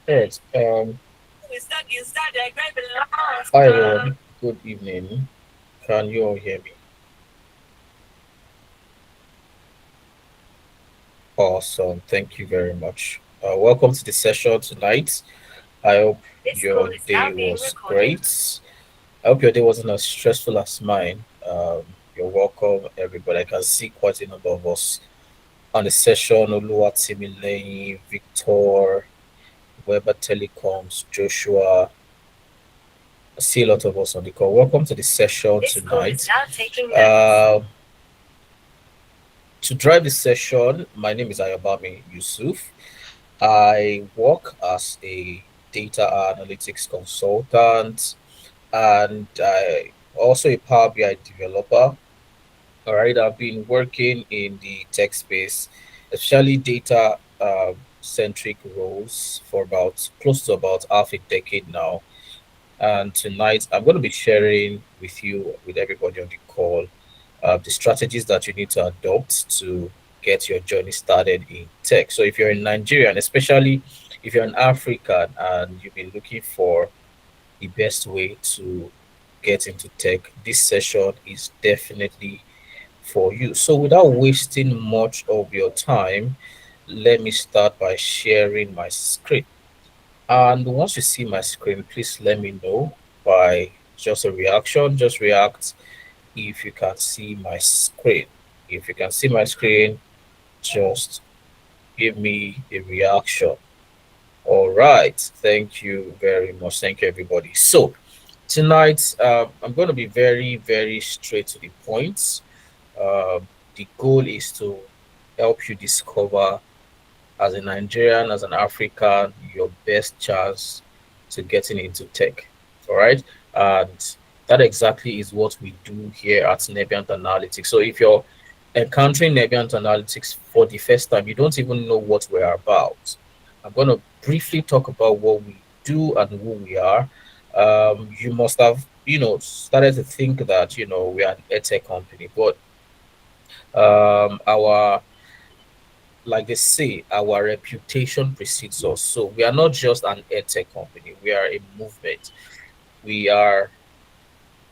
Right. Hi everyone. Good evening. Can you all hear me? Awesome. Thank you very much. Welcome to the session tonight. I hope your day was great. I hope your day wasn't as stressful as mine. You're welcome, everybody. I can see quite a number of us on the session. Oluwatimileyin, Victor, Weber Telecoms, Joshua. I see a lot of us on the call. Welcome to the session tonight. To drive this session, my name is Ayobami Yusuf. I work as a data analytics consultant and I also a Power BI developer. All right, I've been working in the tech space, especially data centric roles for about close to about half a decade now. And tonight, I'm going to be sharing with you, with everybody on the call, the strategies that you need to adopt to get your journey started in tech. So, if you're in Nigeria, and especially if you're an African and you've been looking for the best way to get into tech, this session is definitely for you. So, without wasting much of your time, let me start by sharing my screen. And once you see my screen, please let me know by just a reaction. Just react if you can see my screen. If you can see my screen, just give me a reaction. All right. Thank you very much. Thank you, everybody. So, tonight, I'm going to be very, very straight to the point. The goal is to help you discover as a Nigerian, as an African, your best chance to getting into tech. All right. And that exactly is what we do here at Nebiant Analytics. So if you're encountering Nebiant Analytics for the first time, you don't even know what we're about. I'm going to briefly talk about what we do and who we are. You must have, started to think that, we are an edtech company, but our like they say, our reputation precedes us. So we are not just an edtech company, we are a movement. We are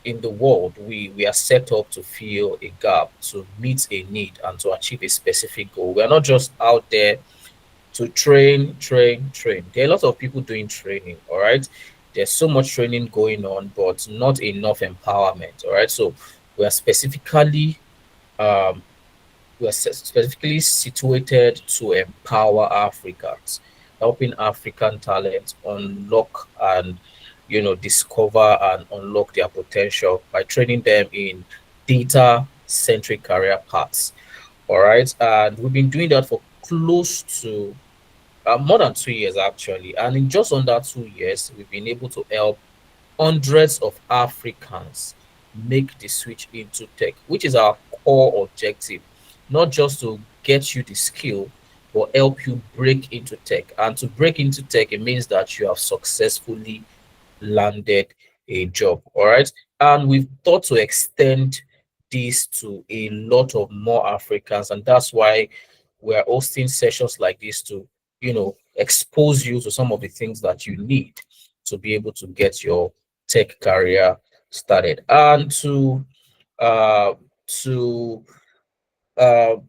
in the world, we are set up to fill a gap, to meet a need, and to achieve a specific goal. We are not just out there to train. There are a lot of people doing training, all right? There's so much training going on, but not enough empowerment, all right? So we are um, specifically situated to empower Africans, helping African talent unlock and discover and unlock their potential by training them in data centric career paths. All right, and we've been doing that for close to more than 2 years actually, and in just under 2 years, we've been able to help hundreds of Africans make the switch into tech, which is our core objective, not just to get you the skill, but help you break into tech. And to break into tech, it means that you have successfully landed a job. All right. And we've thought to extend this to a lot of more Africans. And that's why we're hosting sessions like this to, expose you to some of the things that you need to be able to get your tech career started. And uh to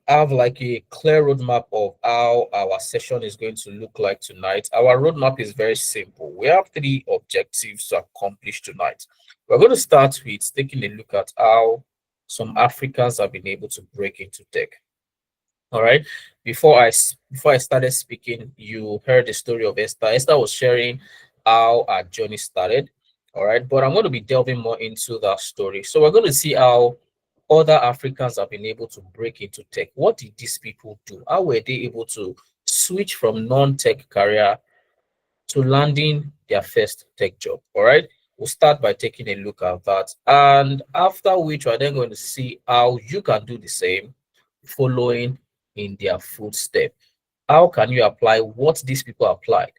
have like a clear roadmap of how our session is going to look like tonight. Our roadmap is very simple. We have three objectives to accomplish tonight. We're going to start with taking a look at how some Africans have been able to break into tech. All right. Before I started speaking, you heard the story of Esther. Esther was sharing how our journey started. All right, but I'm going to be delving more into that story. So we're going to see how other Africans have been able to break into tech. What did these people do? How were they able to switch from non-tech career to landing their first tech job? All right. We'll start by taking a look at that. And after which, we're then going to see how you can do the same, following in their footstep. How can you apply what these people applied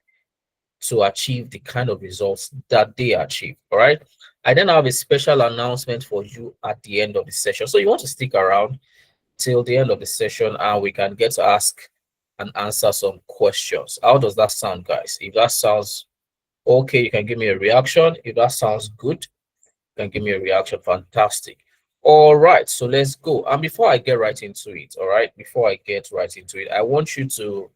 to achieve the kind of results that they achieve? All right. I then have a special announcement for you at the end of the session. So you want to stick around till the end of the session and we can get to ask and answer some questions. How does that sound, guys? If that sounds okay, you can give me a reaction. If that sounds good, you can give me a reaction. Fantastic. All right, so let's go. And before I get right into it, all right, before I get right into it, I want you to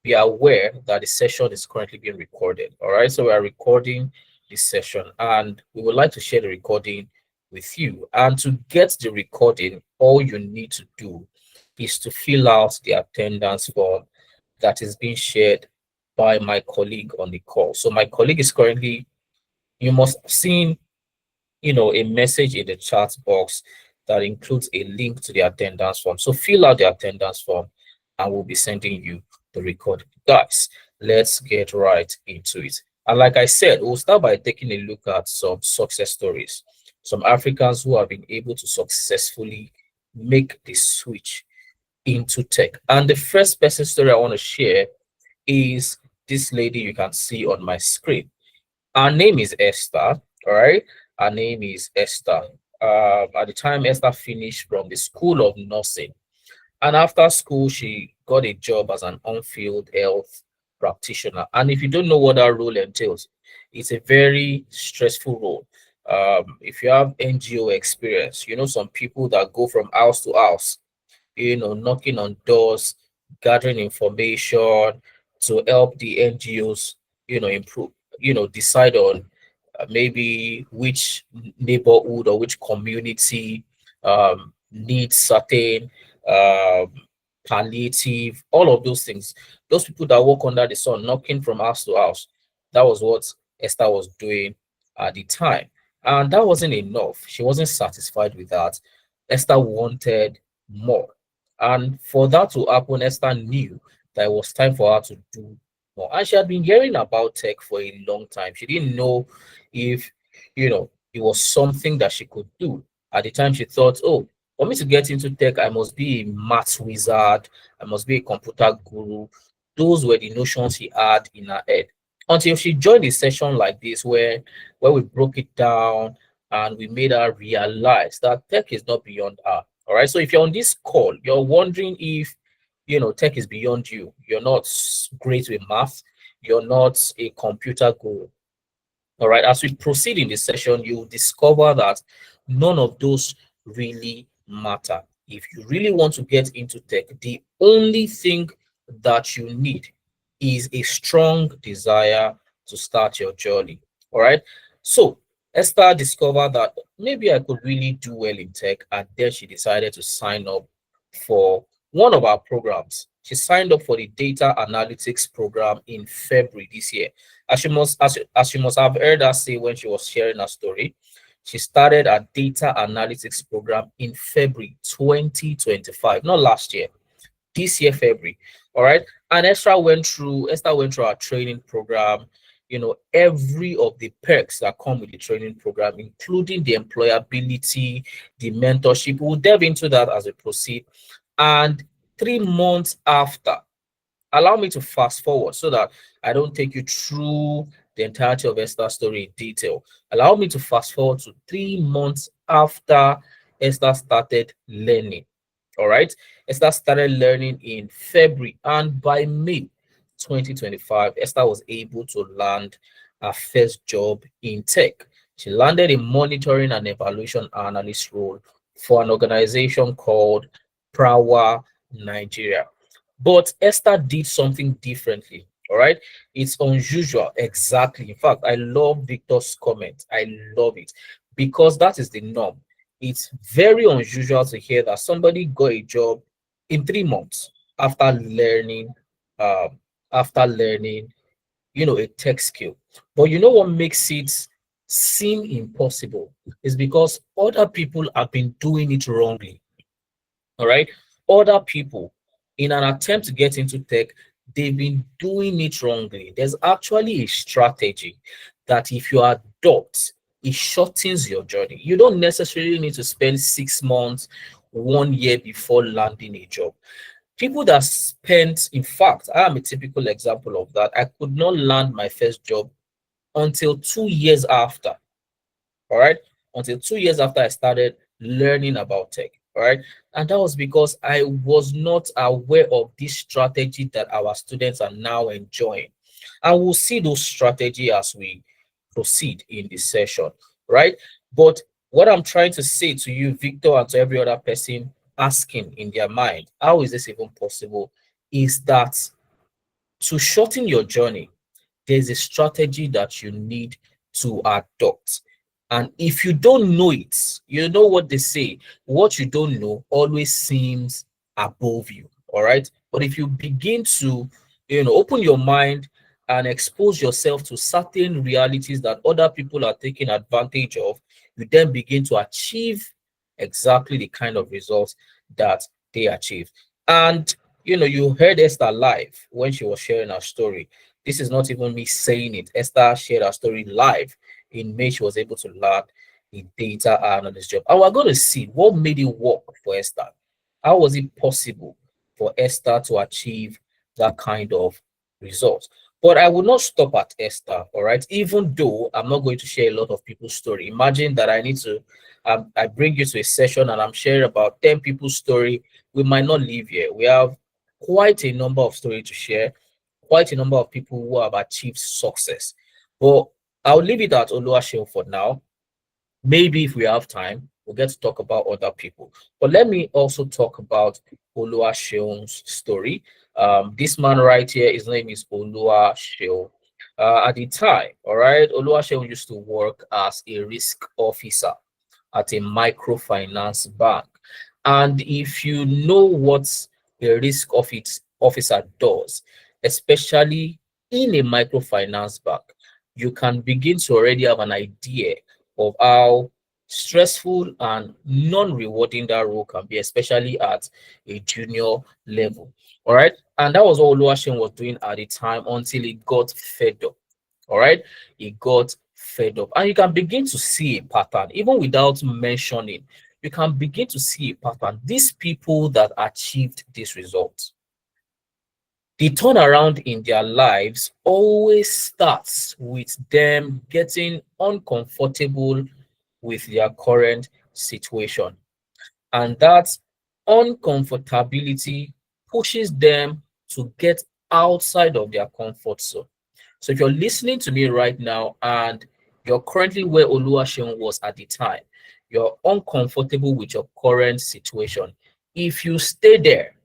be aware that the session is currently being recorded. All right, so we are recording this session and we would like to share the recording with you. And to get the recording, all you need to do is to fill out the attendance form that is being shared by my colleague on the call. So my colleague is currently, you must have seen, a message in the chat box that includes a link to the attendance form. So fill out the attendance form and we'll be sending you the recording. Guys, let's get right into it. And like I said, we'll start by taking a look at some success stories, some Africans who have been able to successfully make the switch into tech. And the first person story I want to share is this lady you can see on my screen. Her name is Esther, all right? Her name is Esther. At the time, Esther finished from the School of Nursing. And after school, she got a job as an on-field health practitioner. And if you don't know what that role entails, it's a very stressful role. If you have NGO experience, some people that go from house to house, knocking on doors, gathering information to help the NGOs, improve, decide on maybe which neighborhood or which community needs certain um, palliative, all of those things. Those people that work under the sun, knocking from house to house, that was what Esther was doing at the time. And that wasn't enough. She wasn't satisfied with that. Esther wanted more. And for that to happen, Esther knew that it was time for her to do more. And she had been hearing about tech for a long time. She didn't know if, it was something that she could do. At the time, she thought, oh, for me to get into tech, I must be a math wizard, I must be a computer guru. Those were the notions she had in her head. Until she joined a session like this where we broke it down and we made her realize that tech is not beyond her. All right. So if you're on this call, you're wondering if tech is beyond you. You're not great with math, you're not a computer guru. All right, as we proceed in this session, you'll discover that none of those really matter. If you really want to get into tech, the only thing that you need is a strong desire to start your journey. All right, so Esther discovered that maybe I could really do well in tech, and then she decided to sign up for one of our programs. She signed up for the data analytics program in February this year. As you must have heard her say when she was sharing her story, she started a data analytics program in February 2025, not last year, this year, February. All right. And Esther went through our training program, every of the perks that come with the training program, including the employability, the mentorship. We'll delve into that as we proceed. And 3 months after, allow me to fast forward so that I don't take you through the entirety of Esther's story in detail. Allow me to fast forward to 3 months after Esther started learning. All right. Esther started learning in February, and by May 2025, Esther was able to land her first job in tech. She landed a monitoring and evaluation analyst role for an organization called Prawa Nigeria. But Esther did something differently. All right. It's unusual. Exactly. In fact, I love Victor's comment. I love it because that is the norm. It's very unusual to hear that somebody got a job in 3 months after learning, um, a tech skill. But you know what makes it seem impossible is because other people have been doing it wrongly. All right. Other people, in an attempt to get into tech, they've been doing it wrongly. There's actually a strategy that if you adopt, it shortens your journey. You don't necessarily need to spend 6 months, 1 year before landing a job. People that spent, in fact, I am a typical example of that. I could not land my first job until 2 years after. All right. Until 2 years after I started learning about tech. All right. And that was because I was not aware of this strategy that our students are now enjoying. And we'll see those strategy as we proceed in this session, right? But what I'm trying to say to you, Victor, and to every other person asking in their mind, how is this even possible? Is that to shorten your journey, there's a strategy that you need to adopt. And if you don't know it, you know what they say, what you don't know always seems above you. All right. But if you begin to, open your mind and expose yourself to certain realities that other people are taking advantage of, you then begin to achieve exactly the kind of results that they achieve. And you heard Esther live when she was sharing her story. This is not even me saying it. Esther shared her story live. In May, she was able to land the data analyst job. And we're going to see what made it work for Esther. How was it possible for Esther to achieve that kind of result? But I will not stop at Esther, all right? Even though I'm not going to share a lot of people's story. Imagine that I need to, I bring you to a session and I'm sharing about 10 people's story. We might not leave here. We have quite a number of stories to share, quite a number of people who have achieved success. But I'll leave it at Oluwaseun for now. Maybe if we have time, we'll get to talk about other people. But let me also talk about Oluwaseun's story. This man right here, his name is Oluwaseun. At the time, all right, Oluwaseun used to work as a risk officer at a microfinance bank. And if you know what a risk officer does, especially in a microfinance bank, you can begin to already have an idea of how stressful and non-rewarding that role can be, especially at a junior level. All right. And that was what Oluwaseun was doing at the time until he got fed up. All right. He got fed up. And you can begin to see a pattern, even without mentioning, you can begin to see a pattern. These people that achieved this result, the turnaround in their lives always starts with them getting uncomfortable with their current situation. And that uncomfortability pushes them to get outside of their comfort zone. So if you're listening to me right now and you're currently where Oluwaseun was at the time, you're uncomfortable with your current situation. If you stay there,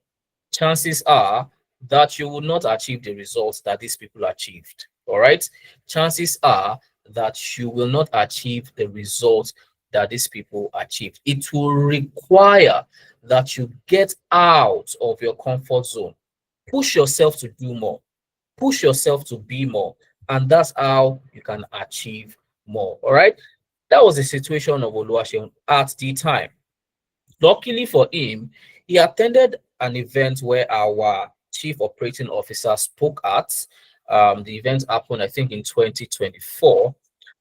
chances are that you will not achieve the results that these people achieved. All right. Chances are that you will not achieve the results that these people achieved. It will require that you get out of your comfort zone, push yourself to do more, push yourself to be more, and that's how you can achieve more. All right. That was the situation of Oluwaseun at the time. Luckily for him, he attended an event where our chief operating officer spoke at. The event happened, I think, in 2024,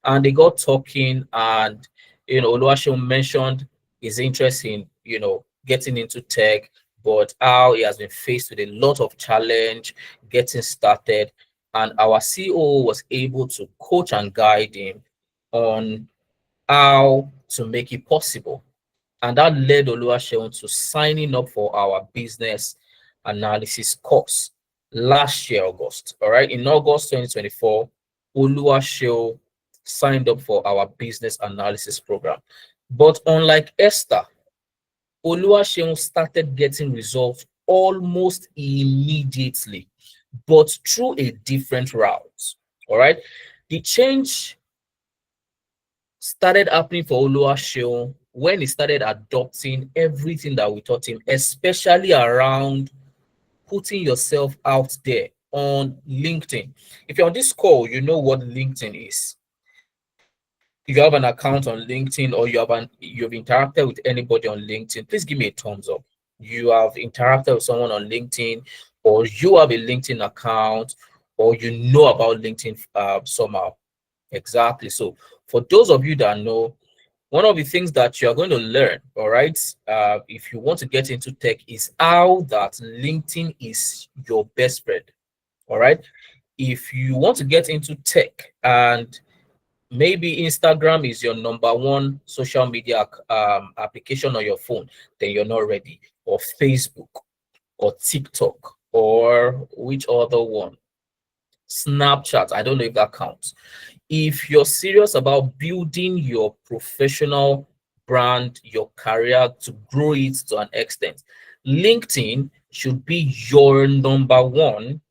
and they got talking, and Oluwaseun mentioned his interest in getting into tech, but how he has been faced with a lot of challenge getting started, and our CEO was able to coach and guide him on how to make it possible. And that led Oluwaseun to signing up for our business analysis course last year, August. All right. In August 2024, Oluwaseun signed up for our business analysis program. But unlike Esther, Oluwaseun started getting results almost immediately, but through a different route. All right. The change started happening for Oluwaseun when he started adopting everything that we taught him, especially around putting yourself out there on LinkedIn. If you're on this call, you know what LinkedIn is. If you have an account on LinkedIn or you've interacted with anybody on LinkedIn, please give me a thumbs up. You have interacted with someone on LinkedIn, or you have a LinkedIn account, or you know about LinkedIn somehow. Exactly. So for those of you that know, one of the things that you're going to learn, all right, if you want to get into tech, is how that LinkedIn is your best friend. All right. If you want to get into tech and Maybe Instagram is your number one social media application on your phone, then you're not ready. Or Facebook, or TikTok, or which other one? Snapchat. I don't know if that counts. If you're serious about building your professional brand, your career, to grow it to an extent, LinkedIn should be your number one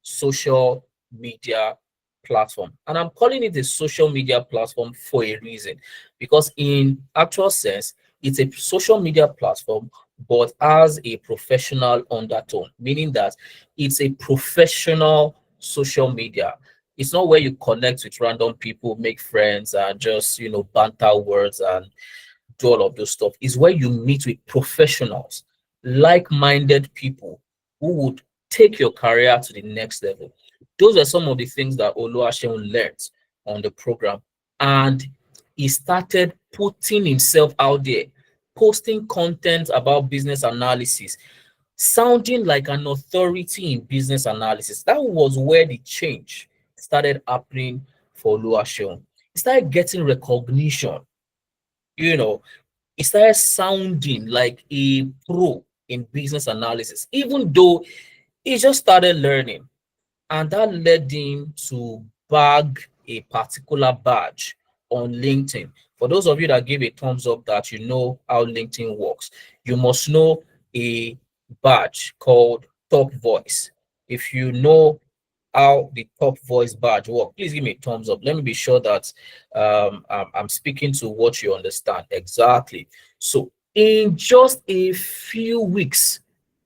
social media platform. And I'm calling it a social media platform for a reason, because in actual sense, it's a social media platform but has a professional undertone, meaning that it's a professional social media. It's not where you connect with random people, make friends, and just banter words and do all of those stuff. It's where you meet with professionals, like-minded people who would take your career to the next level. Those are some of the things that Oluwaseun learned on the program, and he started putting himself out there, posting content about business analysis, sounding like an authority in business analysis. That was where the change started happening for Oluwaseun. He started getting recognition. You know, he started sounding like a pro in business analysis, even though he just started learning. And that led him to bag a particular badge on LinkedIn. For those of you that give a thumbs up that you know how LinkedIn works, you must know a badge called Top Voice. If you know how the Top Voice badge work, please give me a thumbs up. Let me be sure that I'm speaking to what you understand exactly. So in just a few weeks,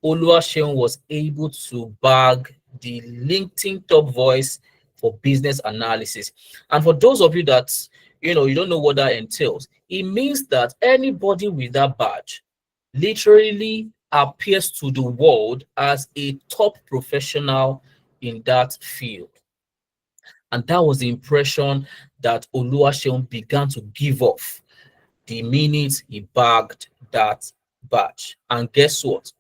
Oluwaseun was able to bag the LinkedIn Top Voice for business analysis. And for those of you that you don't know what that entails, it means that anybody with that badge literally appears to the world as a top professional in that field. And that was the impression that Oluwaseun began to give off the minute he bagged that badge. And guess what?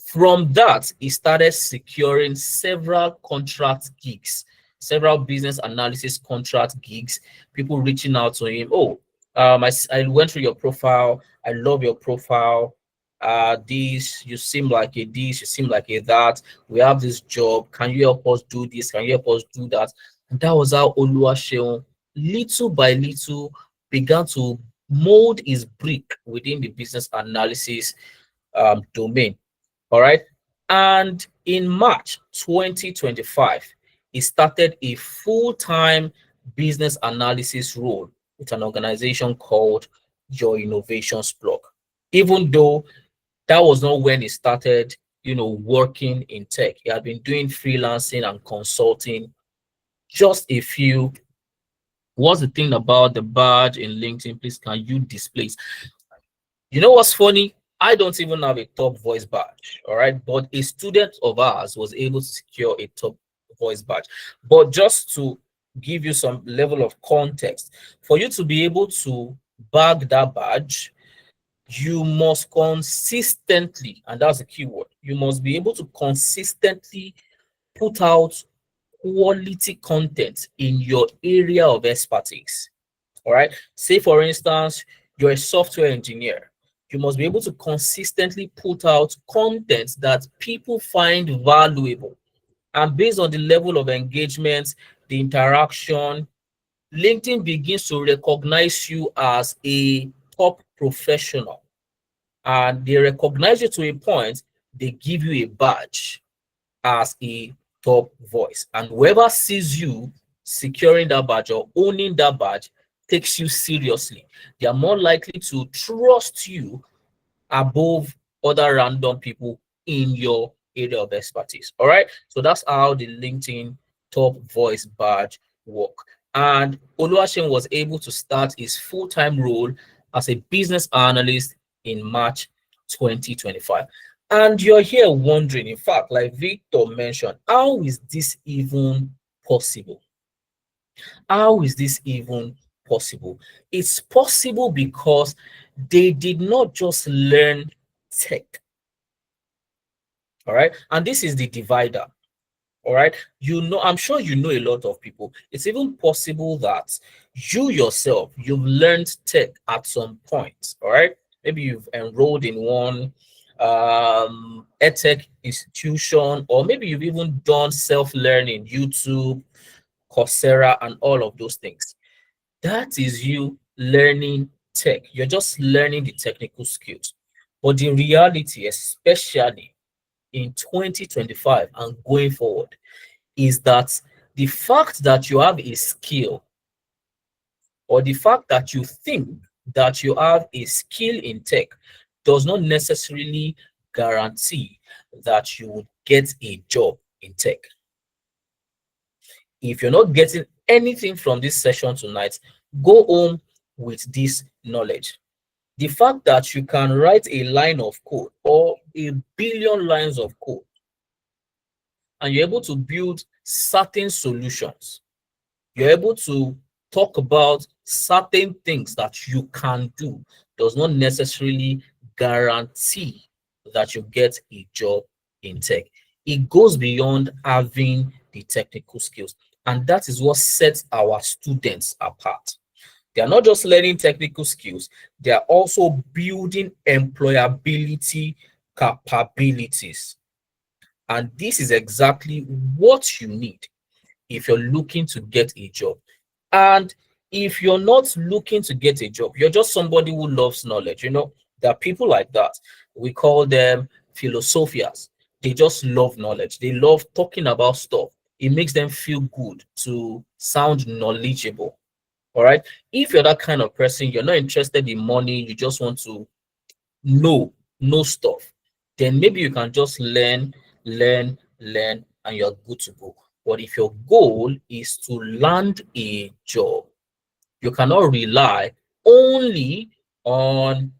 From that, he started securing several contract gigs, several business analysis contract gigs, people reaching out to him. Oh, I went through your profile. I love your profile. This, you seem like a this, you seem like a that. We have this job. Can you help us do this? Can you help us do that? And that was how Oluwaseun, little by little, began to mold his brick within the business analysis domain. All right. And in March 2025, he started a full-time business analysis role with an organization called Your Innovations Blog. Even though that was not when he started, working in tech. He had been doing freelancing and consulting just a few. What's the thing about the badge in LinkedIn? Please, can you display it? You know what's funny? I don't even have a top voice badge, all right? But a student of ours was able to secure a top voice badge. But just to give you some level of context, for you to be able to bag that badge, you must consistently, and that's the key word, you must be able to consistently put out quality content in your area of expertise. All right. Say, for instance, you're a software engineer. You must be able to consistently put out content that people find valuable. And based on the level of engagement, the interaction, LinkedIn begins to recognize you as a top professional. And they recognize you to a point, they give you a badge as a top voice. And whoever sees you securing that badge or owning that badge takes you seriously. They are more likely to trust you above other random people in your area of expertise. All right. So that's how the LinkedIn top voice badge work. And Oluwaseun was able to start his full-time role as a business analyst in March 2025. And you're here wondering, in fact, like Victor mentioned, how is this even possible? How is this even possible? It's possible because they did not just learn tech. All right. And this is the divider. All right. I'm sure you know a lot of people. It's even possible that you yourself, you've learned tech at some point. All right. Maybe you've enrolled in one edtech institution, or maybe you've even done self-learning, YouTube, Coursera, and all of those things. That is you learning tech. You're just learning the technical skills. But the reality, especially in 2025 and going forward, is that the fact that you have a skill, or the fact that you think that you have a skill in tech, does not necessarily guarantee that you would get a job in tech. If you're not getting anything from this session tonight, go home with this knowledge. The fact that you can write a line of code or a billion lines of code, and you're able to build certain solutions, you're able to talk about certain things that you can do, does not necessarily guarantee that you get a job in tech. It goes beyond having the technical skills. And that is what sets our students apart. They are not just learning technical skills, they are also building employability capabilities. And this is exactly what you need if you're looking to get a job. And if you're not looking to get a job, you're just somebody who loves knowledge. There are people like that. We call them philosophians. They just love knowledge. They love talking about stuff. It makes them feel good to sound knowledgeable. All right. If you're that kind of person, you're not interested in money, you just want to know stuff, then maybe you can just learn, and you're good to go. But if your goal is to land a job, you cannot rely only on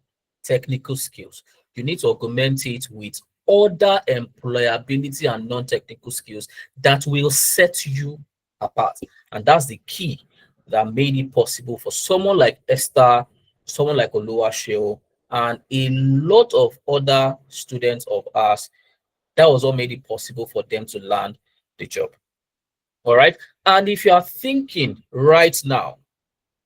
technical skills. You need to augment it with other employability and non-technical skills that will set you apart. And that's the key that made it possible for someone like Esther, someone like Oluwasheo, and a lot of other students of ours. That was what made it possible for them to land the job. All right. And if you are thinking right now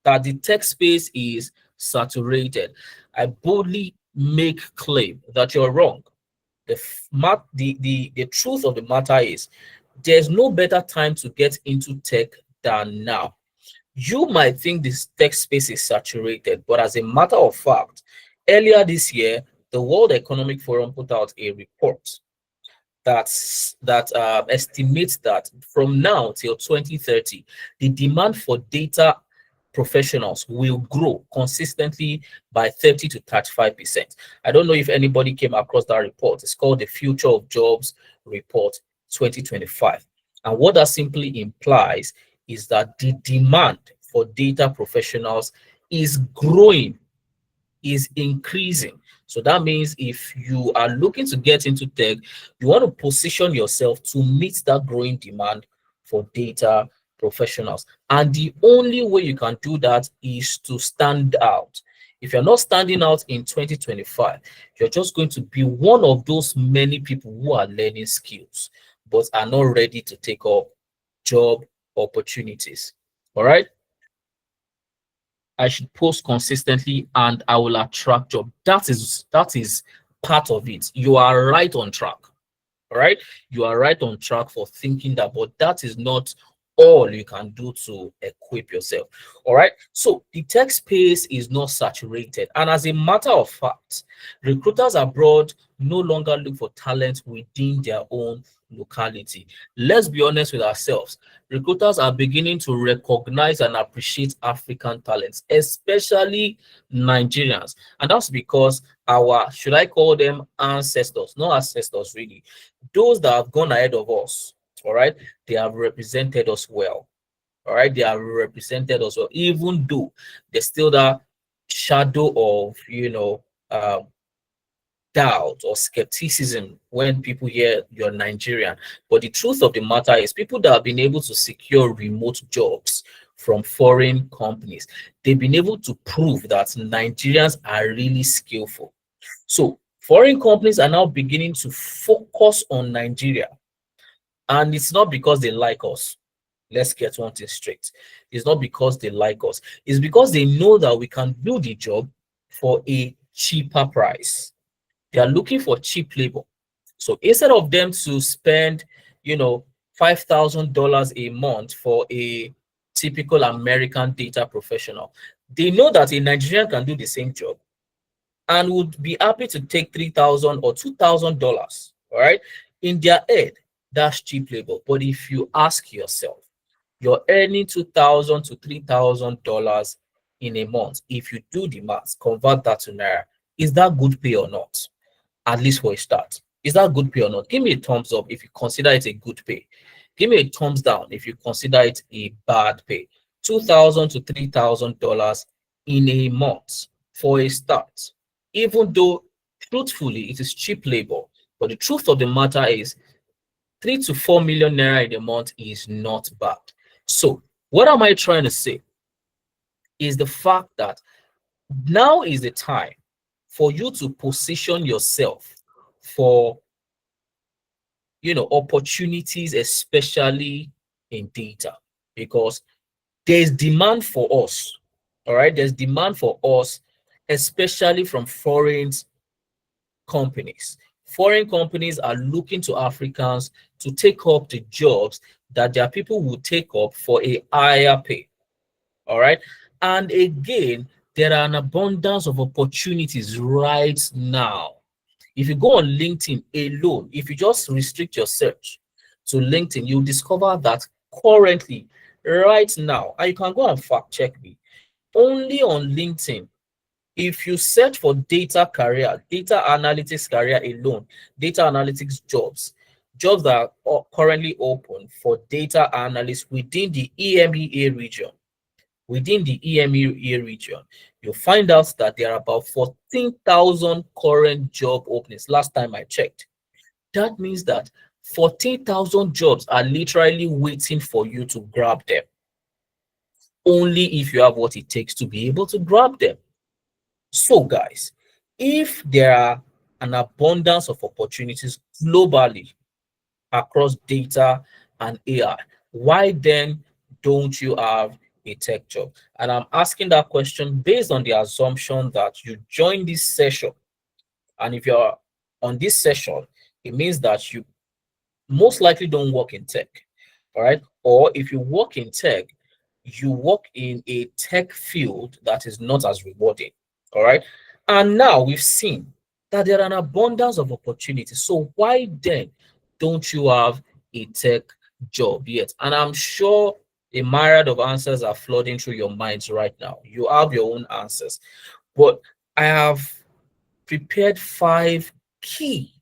that the tech space is saturated, I boldly make claim that you're wrong. The truth of the matter is there's no better time to get into tech than now. You might think this tech space is saturated, but as a matter of fact, earlier this year, the World Economic Forum put out a report that estimates that from now till 2030, the demand for data professionals will grow consistently by 30 to 35%. I don't know if anybody came across that report. It's called the Future of Jobs Report 2025. And what that simply implies is that the demand for data professionals is growing, is increasing. So that means if you are looking to get into tech, you want to position yourself to meet that growing demand for data professionals. And the only way you can do that is to stand out. If you're not standing out in 2025, you're just going to be one of those many people who are learning skills but are not ready to take up job opportunities. All right. I should post consistently and I will attract job. That is part of it. You are right on track. All right. You are right on track for thinking that, but that is not all you can do to equip yourself. All right. So the tech space is not saturated. And as a matter of fact, recruiters abroad no longer look for talent within their own locality. Let's be honest with ourselves. Recruiters are beginning to recognize and appreciate African talents, especially Nigerians. And that's because our, should I call them ancestors? Not ancestors, really. Those that have gone ahead of us, all right, they have represented us well. All right, they have represented us well, even though there's still that shadow of, doubt or skepticism when people hear you're Nigerian. But the truth of the matter is, people that have been able to secure remote jobs from foreign companies, they've been able to prove that Nigerians are really skillful. So foreign companies are now beginning to focus on Nigeria And it's not because they like us. Let's get one thing straight. It's not because they like us. It's because they know that we can do the job for a cheaper price. They are looking for cheap labor. So instead of them to spend, you know, $5,000 a month for a typical American data professional, they know that a Nigerian can do the same job and would be happy to take $3,000 or $2,000. All right. In their head, that's cheap labor. But if you ask yourself, you're earning $2,000 to $3,000 in a month. If you do the math, convert that to naira. Is that good pay or not? At least for a start. Is that good pay or not? Give me a thumbs up if you consider it a good pay. Give me a thumbs down if you consider it a bad pay. $2,000 to $3,000 in a month for a start. Even though truthfully it is cheap labor, but the truth of the matter is 3 to 4 million naira in a month is not bad. So what am I trying to say? Is the fact that now is the time for you to position yourself for, opportunities, especially in data, because there's demand for us. All right, there's demand for us, especially from foreign companies. Foreign companies are looking to Africans to take up the jobs that their people will take up for a higher pay. All right. And again, there are an abundance of opportunities right now. If you go on LinkedIn alone, if you just restrict your search to LinkedIn, you'll discover that currently, right now, and you can go and fact check me, only on LinkedIn, if you search for data career, data analytics career alone, data analytics jobs that are currently open for data analysts within the EMEA region, you'll find out that there are about 14,000 current job openings last time I checked. That means that 14,000 jobs are literally waiting for you to grab them. Only if you have what it takes to be able to grab them. So guys, if there are an abundance of opportunities globally across data and AI, why then don't you have a tech job? And I'm asking that question based on the assumption that you join this session. And if you're on this session, it means that you most likely don't work in tech. All right. Or if you work in tech, you work in a tech field that is not as rewarding. All right. And now we've seen that there are an abundance of opportunities. So why then don't you have a tech job yet? And I'm sure a myriad of answers are flooding through your minds right now. You have your own answers. But I have prepared 5 key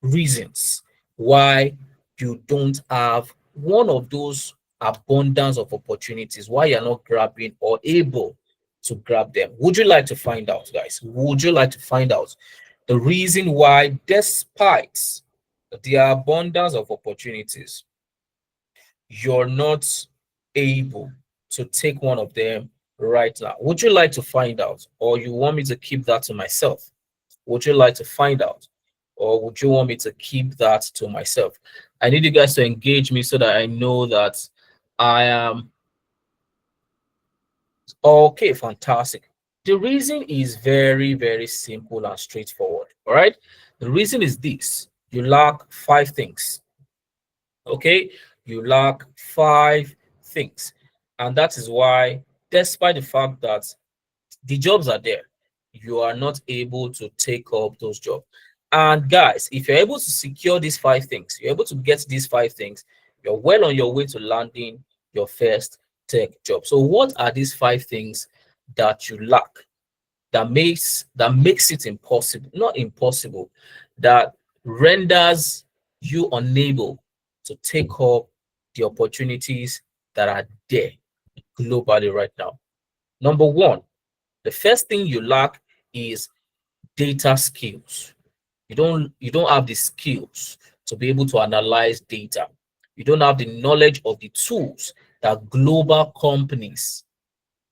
reasons why you don't have one of those abundance of opportunities, why you're not grabbing or able to grab them. Would you like to find out, guys? Would you like to find out the reason why, despite the abundance of opportunities, you're not able to take one of them right now? Would you like to find out, or you want me to keep that to myself? Would you like to find out? Or would you want me to keep that to myself? I need you guys to engage me so that I know that I am okay. Fantastic. The reason is very, very simple and straightforward. All right. The reason is this: you lack 5 things. Okay. You lack 5 things. And that is why, despite the fact that the jobs are there, you are not able to take up those jobs. And guys, if you're able to secure these 5 things, you're able to get these 5 things, you're well on your way to landing your first tech job. So what are these 5 things that you lack that makes it impossible, not impossible, that renders you unable to take up the opportunities that are there globally right now? Number 1, the first thing you lack is data skills. You don't have the skills to be able to analyze data. You don't have the knowledge of the tools that global companies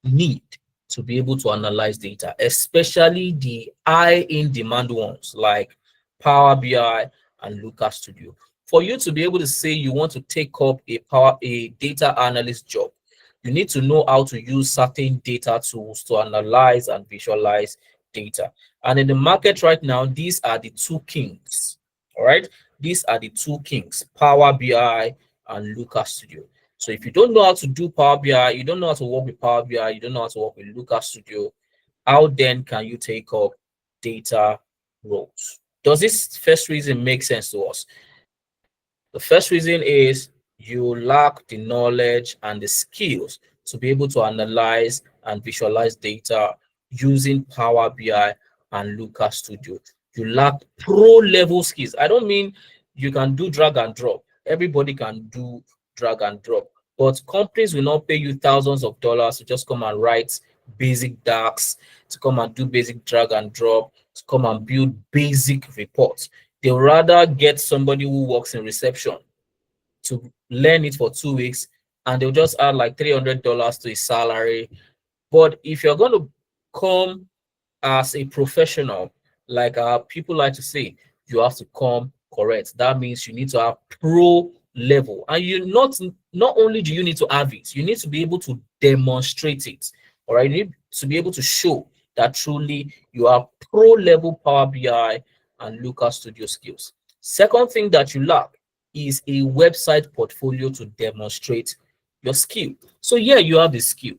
need to be able to analyze data, especially the high in demand ones like Power BI and Looker Studio. For you to be able to say you want to take up a data analyst job, you need to know how to use certain data tools to analyze and visualize data. And in the market right now, these are the two kings. All right. These are the two kings, Power BI and Looker Studio. So if you don't know how to do Power BI, you don't know how to work with Power BI, you don't know how to work with Looker Studio, how then can you take up data roles? Does this first reason make sense to us? The first reason is you lack the knowledge and the skills to be able to analyze and visualize data using Power BI and Looker Studio. You lack pro level skills. I don't mean you can do drag and drop. Everybody can do drag and drop, but companies will not pay you thousands of dollars to just come and write basic DAX, to come and do basic drag and drop, to come and build basic reports. They'll rather get somebody who works in reception to learn it for 2 weeks, and they'll just add like $300 to his salary. But if you're going to come as a professional, like people like to say, you have to come correct. That means you need to have pro level, and you not only do you need to have it, you need to be able to demonstrate it. All right, you need to be able to show that truly you have pro level Power BI and Looker Studio skills. Second thing that you lack is a website portfolio to demonstrate your skill. So yeah, you have the skill.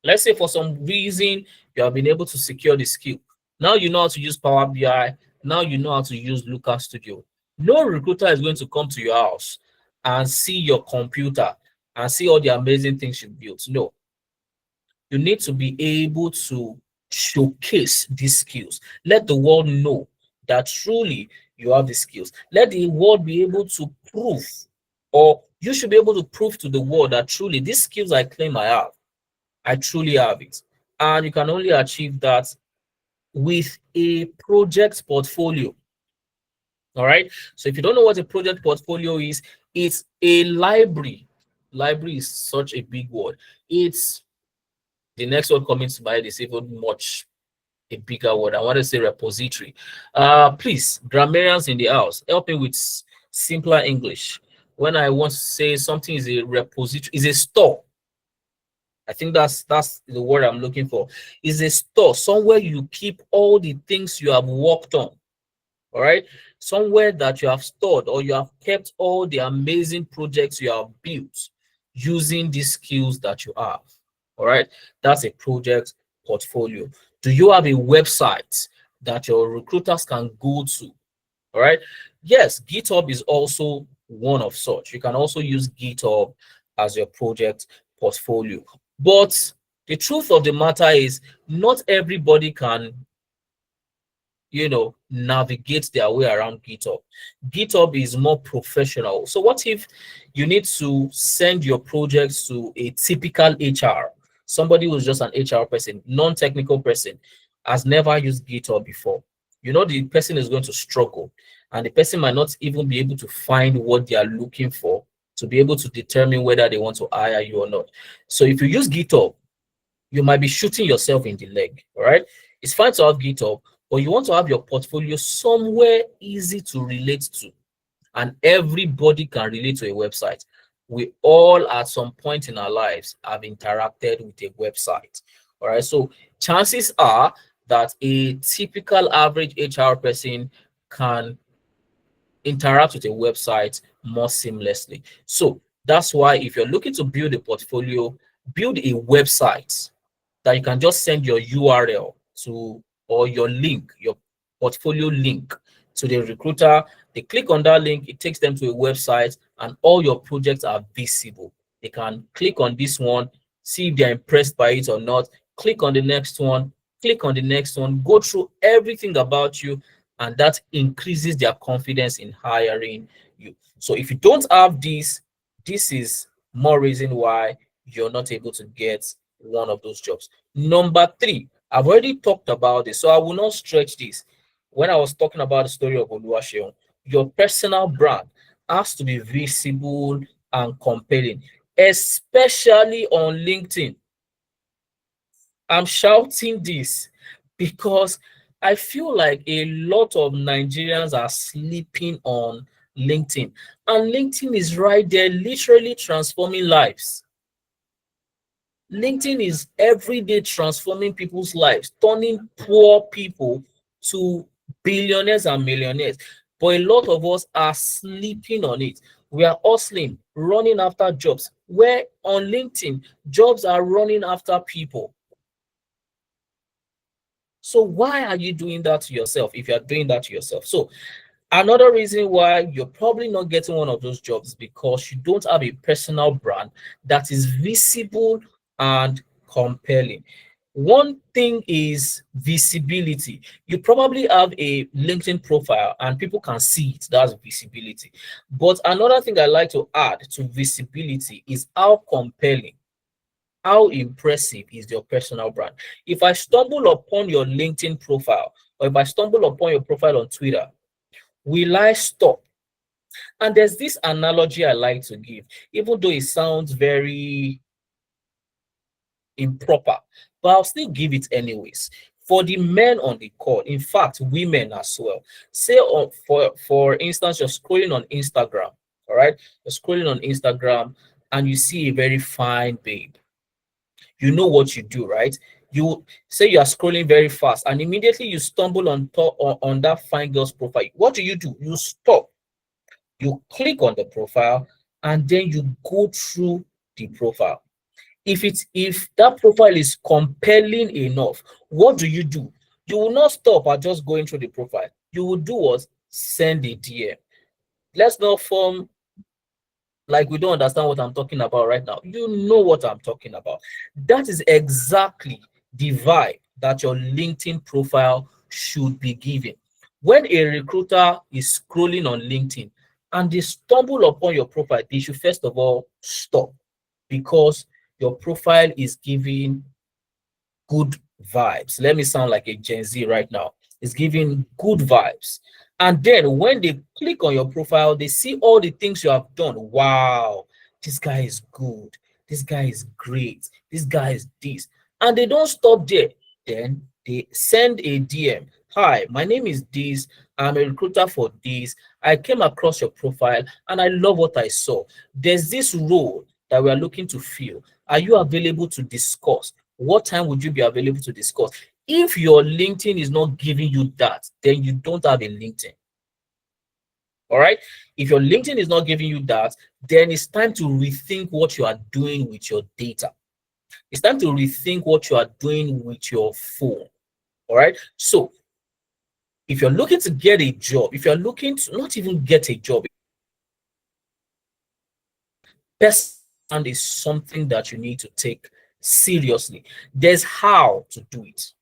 Let's say for some reason you have been able to secure the skill. Now you know how to use Power BI. Now you know how to use Looker Studio. No recruiter is going to come to your house and see your computer and see all the amazing things you built. No, you need to be able to showcase these skills. Let the world know that truly you have the skills. Let the world be able to prove, or you should be able to prove to the world that truly these skills I claim I have, I truly have it. And you can only achieve that with a project portfolio. All right. So if you don't know what a project portfolio is, it's a library. Library is such a big word. It's the next word coming to mind is even much a bigger word. I want to say repository. Please, grammarians in the house, help me with simpler English. When I want to say something is a repository, is a store. I think that's the word I'm looking for. Is a store, somewhere you keep all the things you have worked on. All right, somewhere that you have stored or you have kept all the amazing projects you have built using these skills that you have. All right, that's a project portfolio. Do you have a website that your recruiters can go to? All right, yes, GitHub is also one of such. You can also use GitHub as your project portfolio. But the truth of the matter is, not everybody can navigate their way around GitHub. GitHub is more professional. So what if you need to send your projects to a typical HR, somebody who's just an HR person, non-technical person, has never used GitHub before? The person is going to struggle, and the person might not even be able to find what they are looking for to be able to determine whether they want to hire you or not. So if you use GitHub, you might be shooting yourself in the leg. All right, it's fine to have GitHub, but you want to have your portfolio somewhere easy to relate to, and everybody can relate to a website. We all at some point in our lives have interacted with a website. All right, so chances are that a typical average HR person can interact with a website more seamlessly. So that's why if you're looking to build a portfolio, build a website that you can just send your URL to, or your link, your portfolio link, to the recruiter. They click on that link, it takes them to a website, and all your projects are visible. They can click on this one, see if they're impressed by it or not, click on the next one, click on the next one, go through everything about you, and that increases their confidence in hiring you. So if you don't have this is more reason why you're not able to get one of those jobs. Number three, I've already talked about this, so I will not stretch this. When I was talking about the story of Oluwaseun, your personal brand has to be visible and compelling, especially on LinkedIn. I'm shouting this because I feel like a lot of Nigerians are sleeping on LinkedIn. And LinkedIn is right there, literally transforming lives. LinkedIn is every day transforming people's lives, turning poor people to billionaires and millionaires. But a lot of us are sleeping on it. We are hustling, running after jobs, where on LinkedIn, jobs are running after people. So why are you doing that to yourself if you are doing that to yourself? So another reason why you're probably not getting one of those jobs is because you don't have a personal brand that is visible and compelling. One thing is visibility. You probably have a LinkedIn profile and people can see it. That's visibility. But another thing I like to add to visibility is how compelling, how impressive is your personal brand. If I stumble upon your LinkedIn profile, or if I stumble upon your profile on Twitter, will I stop? And there's this analogy I like to give, even though it sounds very improper, but I'll still give it anyways. For the men on the call, in fact, women as well. Say, for instance, you're scrolling on Instagram, all right? You're scrolling on Instagram and you see a very fine babe. You know what you do, right? You say you are scrolling very fast and immediately you stumble on that fine girl's profile. What do? You stop, you click on the profile, and then you go through the profile. If that profile is compelling enough, what do? You will not stop at just going through the profile. You will do what? Send a DM. Let's not form like we don't understand what I'm talking about right now. You know what I'm talking about. That is exactly the vibe that your LinkedIn profile should be giving. When a recruiter is scrolling on LinkedIn and they stumble upon your profile, they should first of all stop, because your profile is giving good vibes. Let me sound like a Gen Z right now. It's giving good vibes. And then when they click on your profile, they see all the things you have done. Wow, this guy is good. This guy is great. This guy is this. And they don't stop there. Then they send a DM. Hi, my name is this. I'm a recruiter for this. I came across your profile and I love what I saw. There's this role that we are looking to fill. Are you available to discuss? What time would you be available to discuss? If your LinkedIn is not giving you that, then you don't have a LinkedIn. All right. If your LinkedIn is not giving you that, then it's time to rethink what you are doing with your data. It's time to rethink what you are doing with your phone. All right. So if you're looking to get a job, if you're looking to not even get a job, personal brand is something that you need to take seriously. There's how to do it.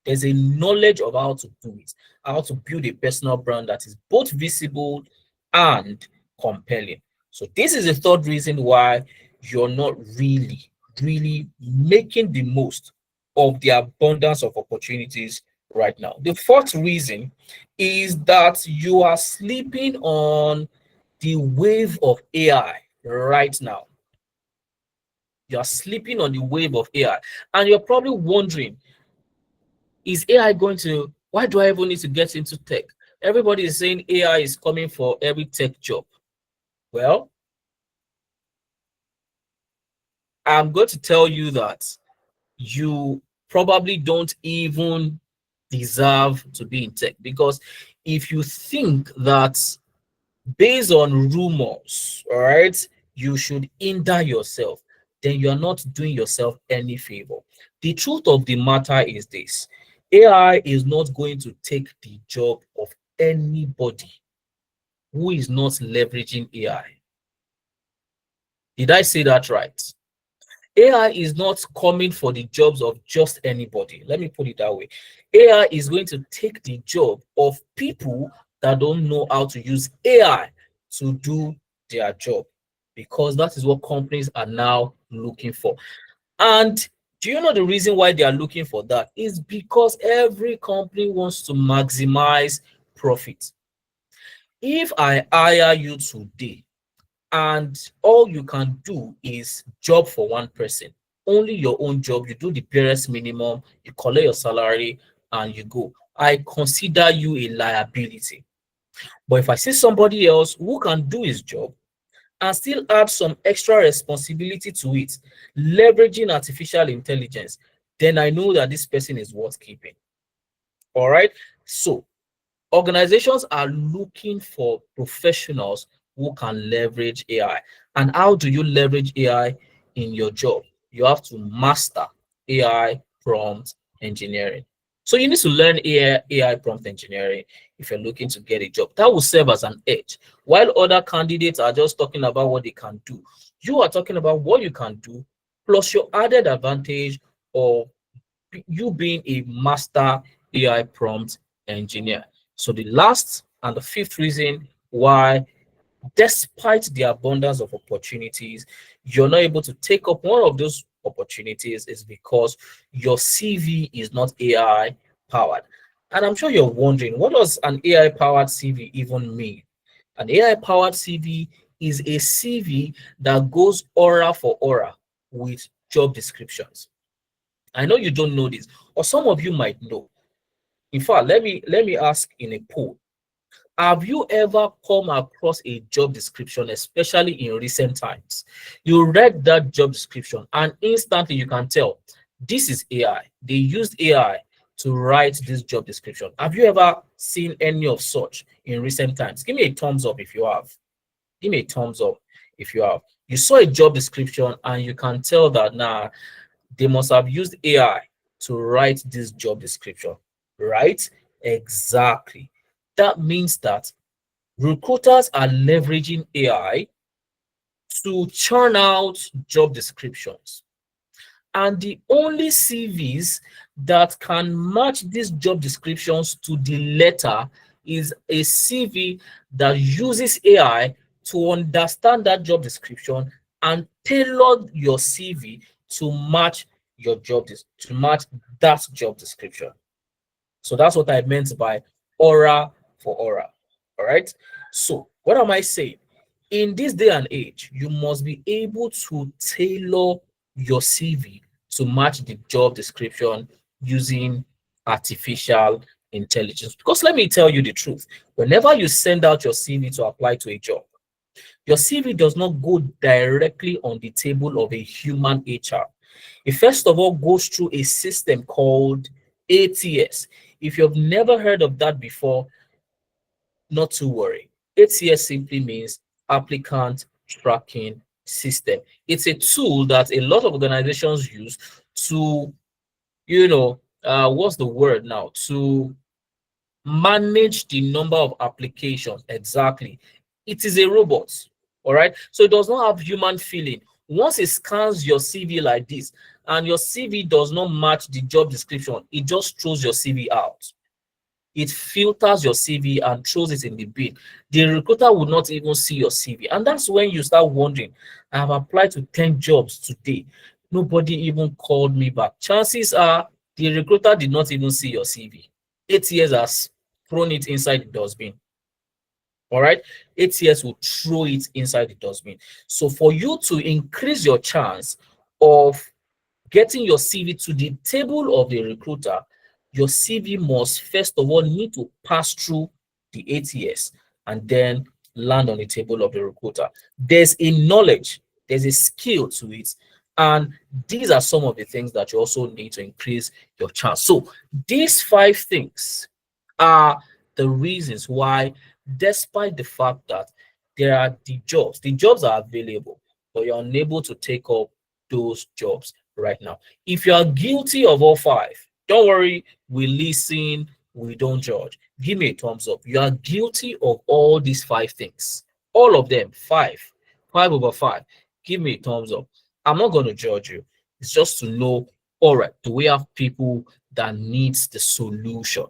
There's a knowledge of how to do it, how to build a personal brand that is both visible and compelling. So this is the third reason why you're not really making the most of the abundance of opportunities right now. The fourth reason is that you are sleeping on the wave of AI right now. You are sleeping on the wave of AI, and you're probably wondering, is AI going to, why do I even need to get into tech? Everybody is saying AI is coming for every tech job. Well, I'm going to tell you that you probably don't even deserve to be in tech, because if you think that based on rumors, all right, you should hinder yourself, then you're not doing yourself any favor. The truth of the matter is this: AI is not going to take the job of anybody who is not leveraging AI. Did I say that right? AI is not coming for the jobs of just anybody. Let me put it that way. AI is going to take the job of people that don't know how to use AI to do their job, because that is what companies are now looking for. And do you know the reason why they are looking for that? Is because every company wants to maximize profit. If I hire you today and all you can do is job for one person, only your own job, you do the barest minimum, you collect your salary, and you go, I consider you a liability. But if I see somebody else who can do his job and still add some extra responsibility to it, leveraging artificial intelligence, then I know that this person is worth keeping. All right. So organizations are looking for professionals who can leverage AI. And how do you leverage AI in your job? You have to master AI prompt engineering. So you need to learn AI prompt engineering if you're looking to get a job. That will serve as an edge. While other candidates are just talking about what they can do, you are talking about what you can do, plus your added advantage of you being a master AI prompt engineer. So the last and the fifth reason why, despite the abundance of opportunities, you're not able to take up one of those opportunities is because your CV is not AI powered. And I'm sure you're wondering, what does an AI powered CV even mean? An AI powered CV is a CV that goes aura for aura with job descriptions. I know you don't know this, or some of you might know. In fact, let me ask in a poll. Have you ever come across a job description, especially in recent times? You read that job description and instantly you can tell this is AI. They used AI to write this job description. Have you ever seen any of such in recent times? Give me a thumbs up if you have. Give me a thumbs up if you have. You saw a job description and you can tell that now they must have used AI to write this job description, right? Exactly. That means that recruiters are leveraging AI to churn out job descriptions. And the only CVs that can match these job descriptions to the letter is a CV that uses AI to understand that job description and tailor your CV to match to match that job description. So that's what I meant by aura for aura. All right. So what am I saying? In this day and age, you must be able to tailor your CV to match the job description using artificial intelligence. Because let me tell you the truth, whenever you send out your CV to apply to a job, your CV does not go directly on the table of a human HR. It first of all goes through a system called ATS. If you've never heard of that before, not to worry. ATS simply means applicant tracking system. It's a tool that a lot of organizations use to, what's the word now? To manage the number of applications. Exactly. It is a robot. All right. So it does not have human feeling. Once it scans your CV like this and your CV does not match the job description, it just throws your CV out. It filters your CV and throws it in the bin. The recruiter will not even see your CV. And that's when you start wondering, I have applied to 10 jobs today. Nobody even called me back. Chances are the recruiter did not even see your CV. 8 years has thrown it inside the dustbin. All right. 8 years will throw it inside the dustbin. So for you to increase your chance of getting your CV to the table of the recruiter, your CV must first of all need to pass through the ATS and then land on the table of the recruiter. There's a knowledge, there's a skill to it, and these are some of the things that you also need to increase your chance. So these five things are the reasons why, despite the fact that there are the jobs are available, but you're unable to take up those jobs right now. If you are guilty of all five, don't worry, we listen, we don't judge. Give me a thumbs up. You are guilty of all these five things. All of them, five over five. Give me a thumbs up. I'm not going to judge you. It's just to know, all right, do we have people that needs the solution?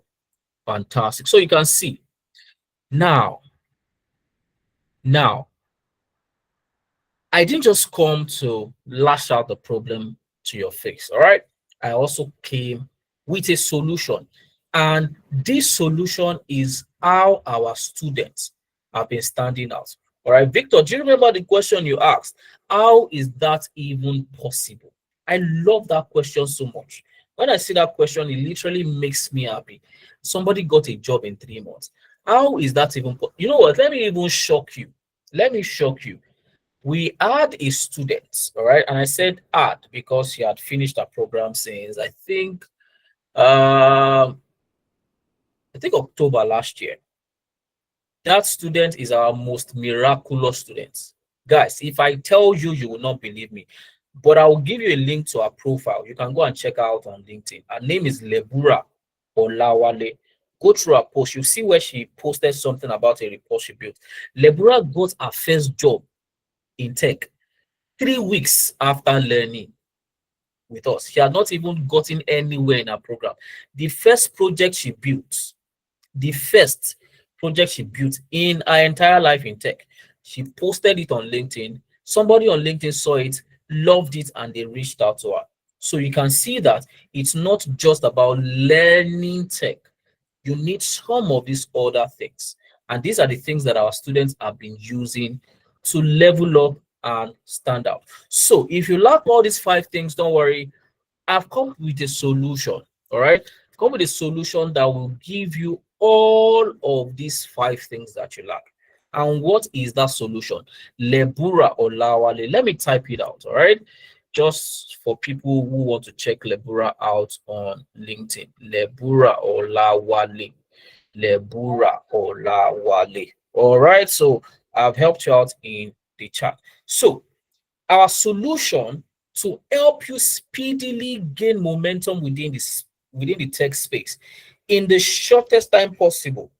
Fantastic. So you can see now, now, I didn't just come to lash out the problem to your face, all right? I also came with a solution. And this solution is how our students have been standing out. All right, Victor, do you remember the question you asked? How is that even possible? I love that question so much. When I see that question, it literally makes me happy. Somebody got a job in 3 months. How is that even? You know what? Let me even shock you. Let me shock you. We had a student, all right, and I said had because she had finished her program since um I think October last year. That student is our most miraculous student. Guys, if I tell you, you will not believe me. But I will give you a link to her profile. You can go and check her out on LinkedIn. Her name is Lebura Olawale. Go through her post. You see where she posted something about a report she built. Lebura got her first job in tech 3 weeks after learning with us. She had not even gotten anywhere in her program. The first project she built the first project she built in her entire life in tech. She posted it on LinkedIn. Somebody on LinkedIn saw it, loved it, and they reached out to her. So you can see that it's not just about learning tech. You need some of these other things. And these are the things that our students have been using to level up and stand out. So if you lack all these 5 things, don't worry. I've come with a solution. All right. I've come with a solution that will give you all of these 5 things that you lack. And what is that solution? Lebura Olawale. Let me type it out. All right. Just for people who want to check Lebura out on LinkedIn. Lebura Olawale. Lebura Olawale. All right. So I've helped you out in the chat. So our solution to help you speedily gain momentum within the tech space in the shortest time possible.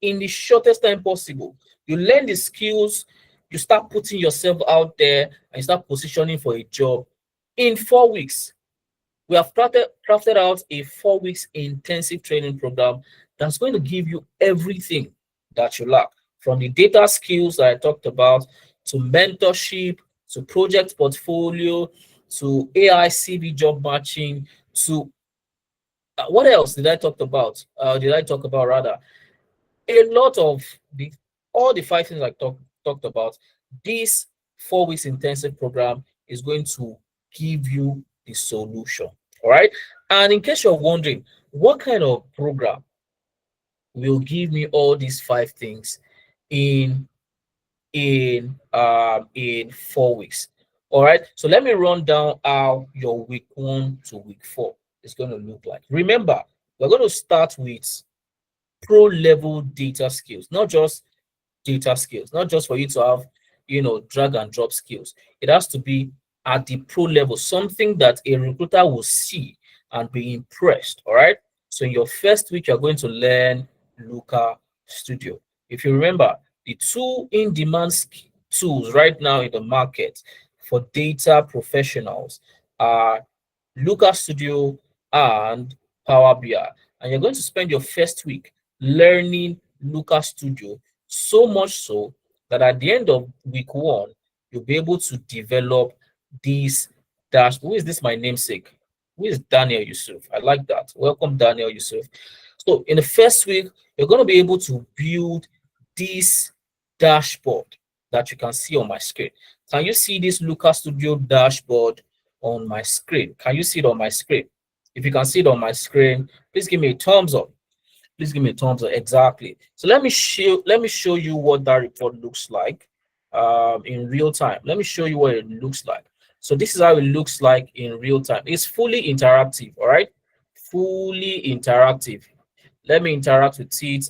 In the shortest time possible, you learn the skills, you start putting yourself out there, and you start positioning for a job in 4 weeks. We have crafted out a 4 weeks intensive training program that's going to give you everything that you lack, from the data skills that I talked about, to mentorship, to project portfolio, to AI CV job matching, to what else did I talk about? Did I talk about rather? A lot of the all the 5 things I talked about. This 4 weeks intensive program is going to give you the solution. All right. And in case you're wondering, what kind of program will give me all these 5 things in in 4 weeks? All right. So let me run down how your week 1 to week 4 is going to look like. Remember, we're going to start with pro level data skills, not just data skills, not just for you to have, drag and drop skills. It has to be at the pro level, something that a recruiter will see and be impressed. All right. So in your first week, you're going to learn Looker Studio. If you remember, the two in-demand tools right now in the market for data professionals are Looker Studio and Power BI. And you're going to spend your first week learning Looker Studio, so much so that at the end of week 1, you'll be able to develop this dash. Who is this? My namesake. Who is Daniel Yusuf? I like that. Welcome, Daniel Yusuf. So in the first week, you're going to be able to build this dashboard that you can see on my screen. Can you see this Looker Studio dashboard on my screen? Can you see it on my screen? If you can see it on my screen, please give me a thumbs up. Please give me a thumbs up. Exactly. So let me show you what that report looks like in real time. Let me show you what it looks like. So this is how it looks like in real time. It's fully interactive. All right, fully interactive. Let me interact with it.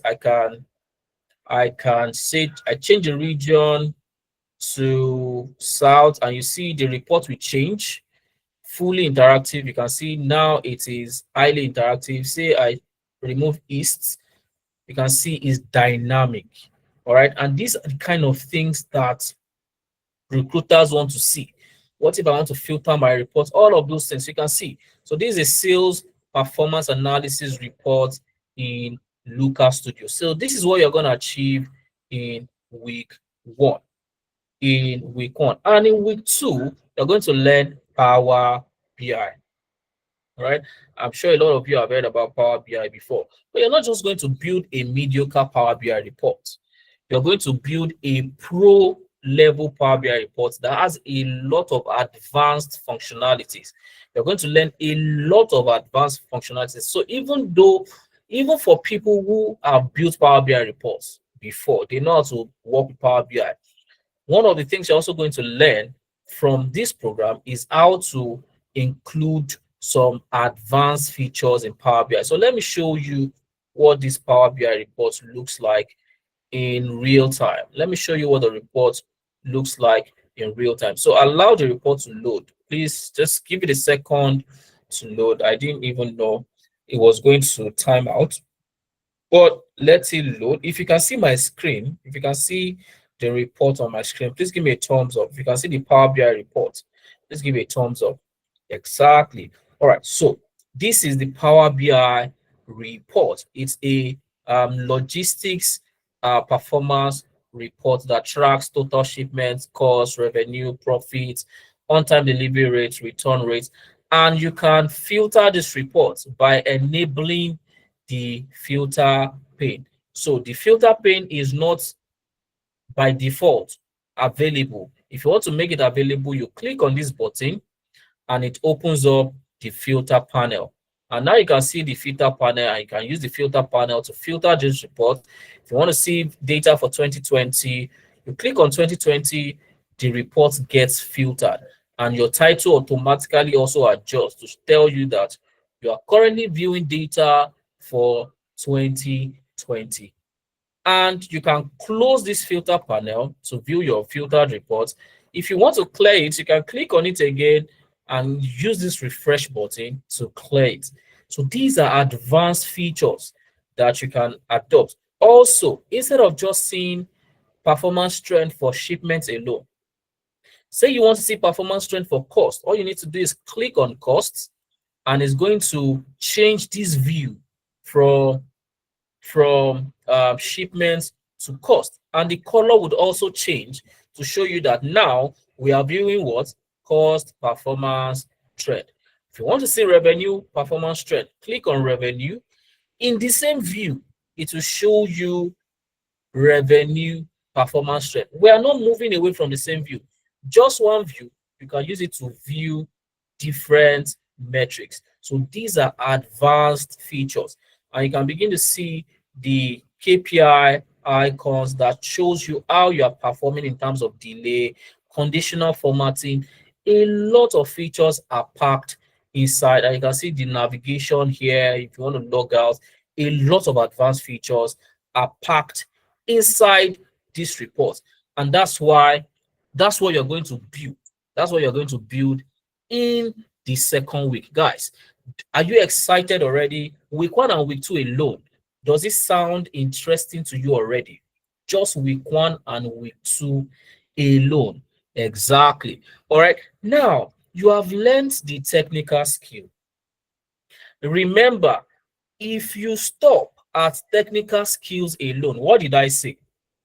I can say I change the region to south, and you see the report will change. Fully interactive. You can see now it is highly interactive. Say I remove east, you can see is dynamic. All right. And these are the kind of things that recruiters want to see. What if I want to filter my reports? All of those things you can see. So this is a sales performance analysis report in Looker Studio. So this is what you're going to achieve in week 1. In week 1. And in week 2, you're going to learn Power BI. All right. I'm sure a lot of you have heard about Power BI before, but you're not just going to build a mediocre Power BI report. You're going to build a pro level Power BI report that has a lot of advanced functionalities. You're going to learn a lot of advanced functionalities. So even though Even for people who have built Power BI reports before, they know how to work with Power BI. One of the things you're also going to learn from this program is how to include some advanced features in Power BI. So let me show you what this Power BI report looks like in real time. Let me show you what the report looks like in real time. So allow the report to load. Please just give it a second to load. I didn't even know it was going to time out, but let it load. If you can see my screen, if you can see the report on my screen, please give me a thumbs up. If you can see the Power BI report, please give me a thumbs up. Exactly. All right. So this is the Power BI report. It's a logistics performance report that tracks total shipments, cost, revenue, profits, on-time delivery rates, return rates, and you can filter this report by enabling the filter pane. So the filter pane is not by default available. If you want to make it available, you click on this button and it opens up the filter panel. And now you can see the filter panel, and you can use the filter panel to filter this report. If you want to see data for 2020, you click on 2020, the report gets filtered, and your title automatically also adjusts to tell you that you are currently viewing data for 2020. And you can close this filter panel to view your filtered reports. If you want to clear it, you can click on it again and use this refresh button to clear it. So these are advanced features that you can adopt. Also, instead of just seeing performance trend for shipments alone, say you want to see performance trend for cost, all you need to do is click on costs, and it's going to change this view from shipments to cost, and the color would also change to show you that now we are viewing what? Cost performance trend. If you want to see revenue performance trend, click on revenue. In the same view, it will show you revenue performance trend. We are not moving away from the same view, just one view. You can use it to view different metrics. So these are advanced features, and you can begin to see the KPI icons that shows you how you are performing in terms of delay, conditional formatting. A lot of features are packed inside, and you can see the navigation here. If you want to log out, a lot of advanced features are packed inside this report, and that's what you're going to build. That's what you're going to build in the second week. Guys, are you excited already? Week 1 and week 2 alone, does it sound interesting to you already? Just week 1 and week 2 alone. Exactly. All right. Now, you have learned the technical skill. Remember, if you stop at technical skills alone, what did I say?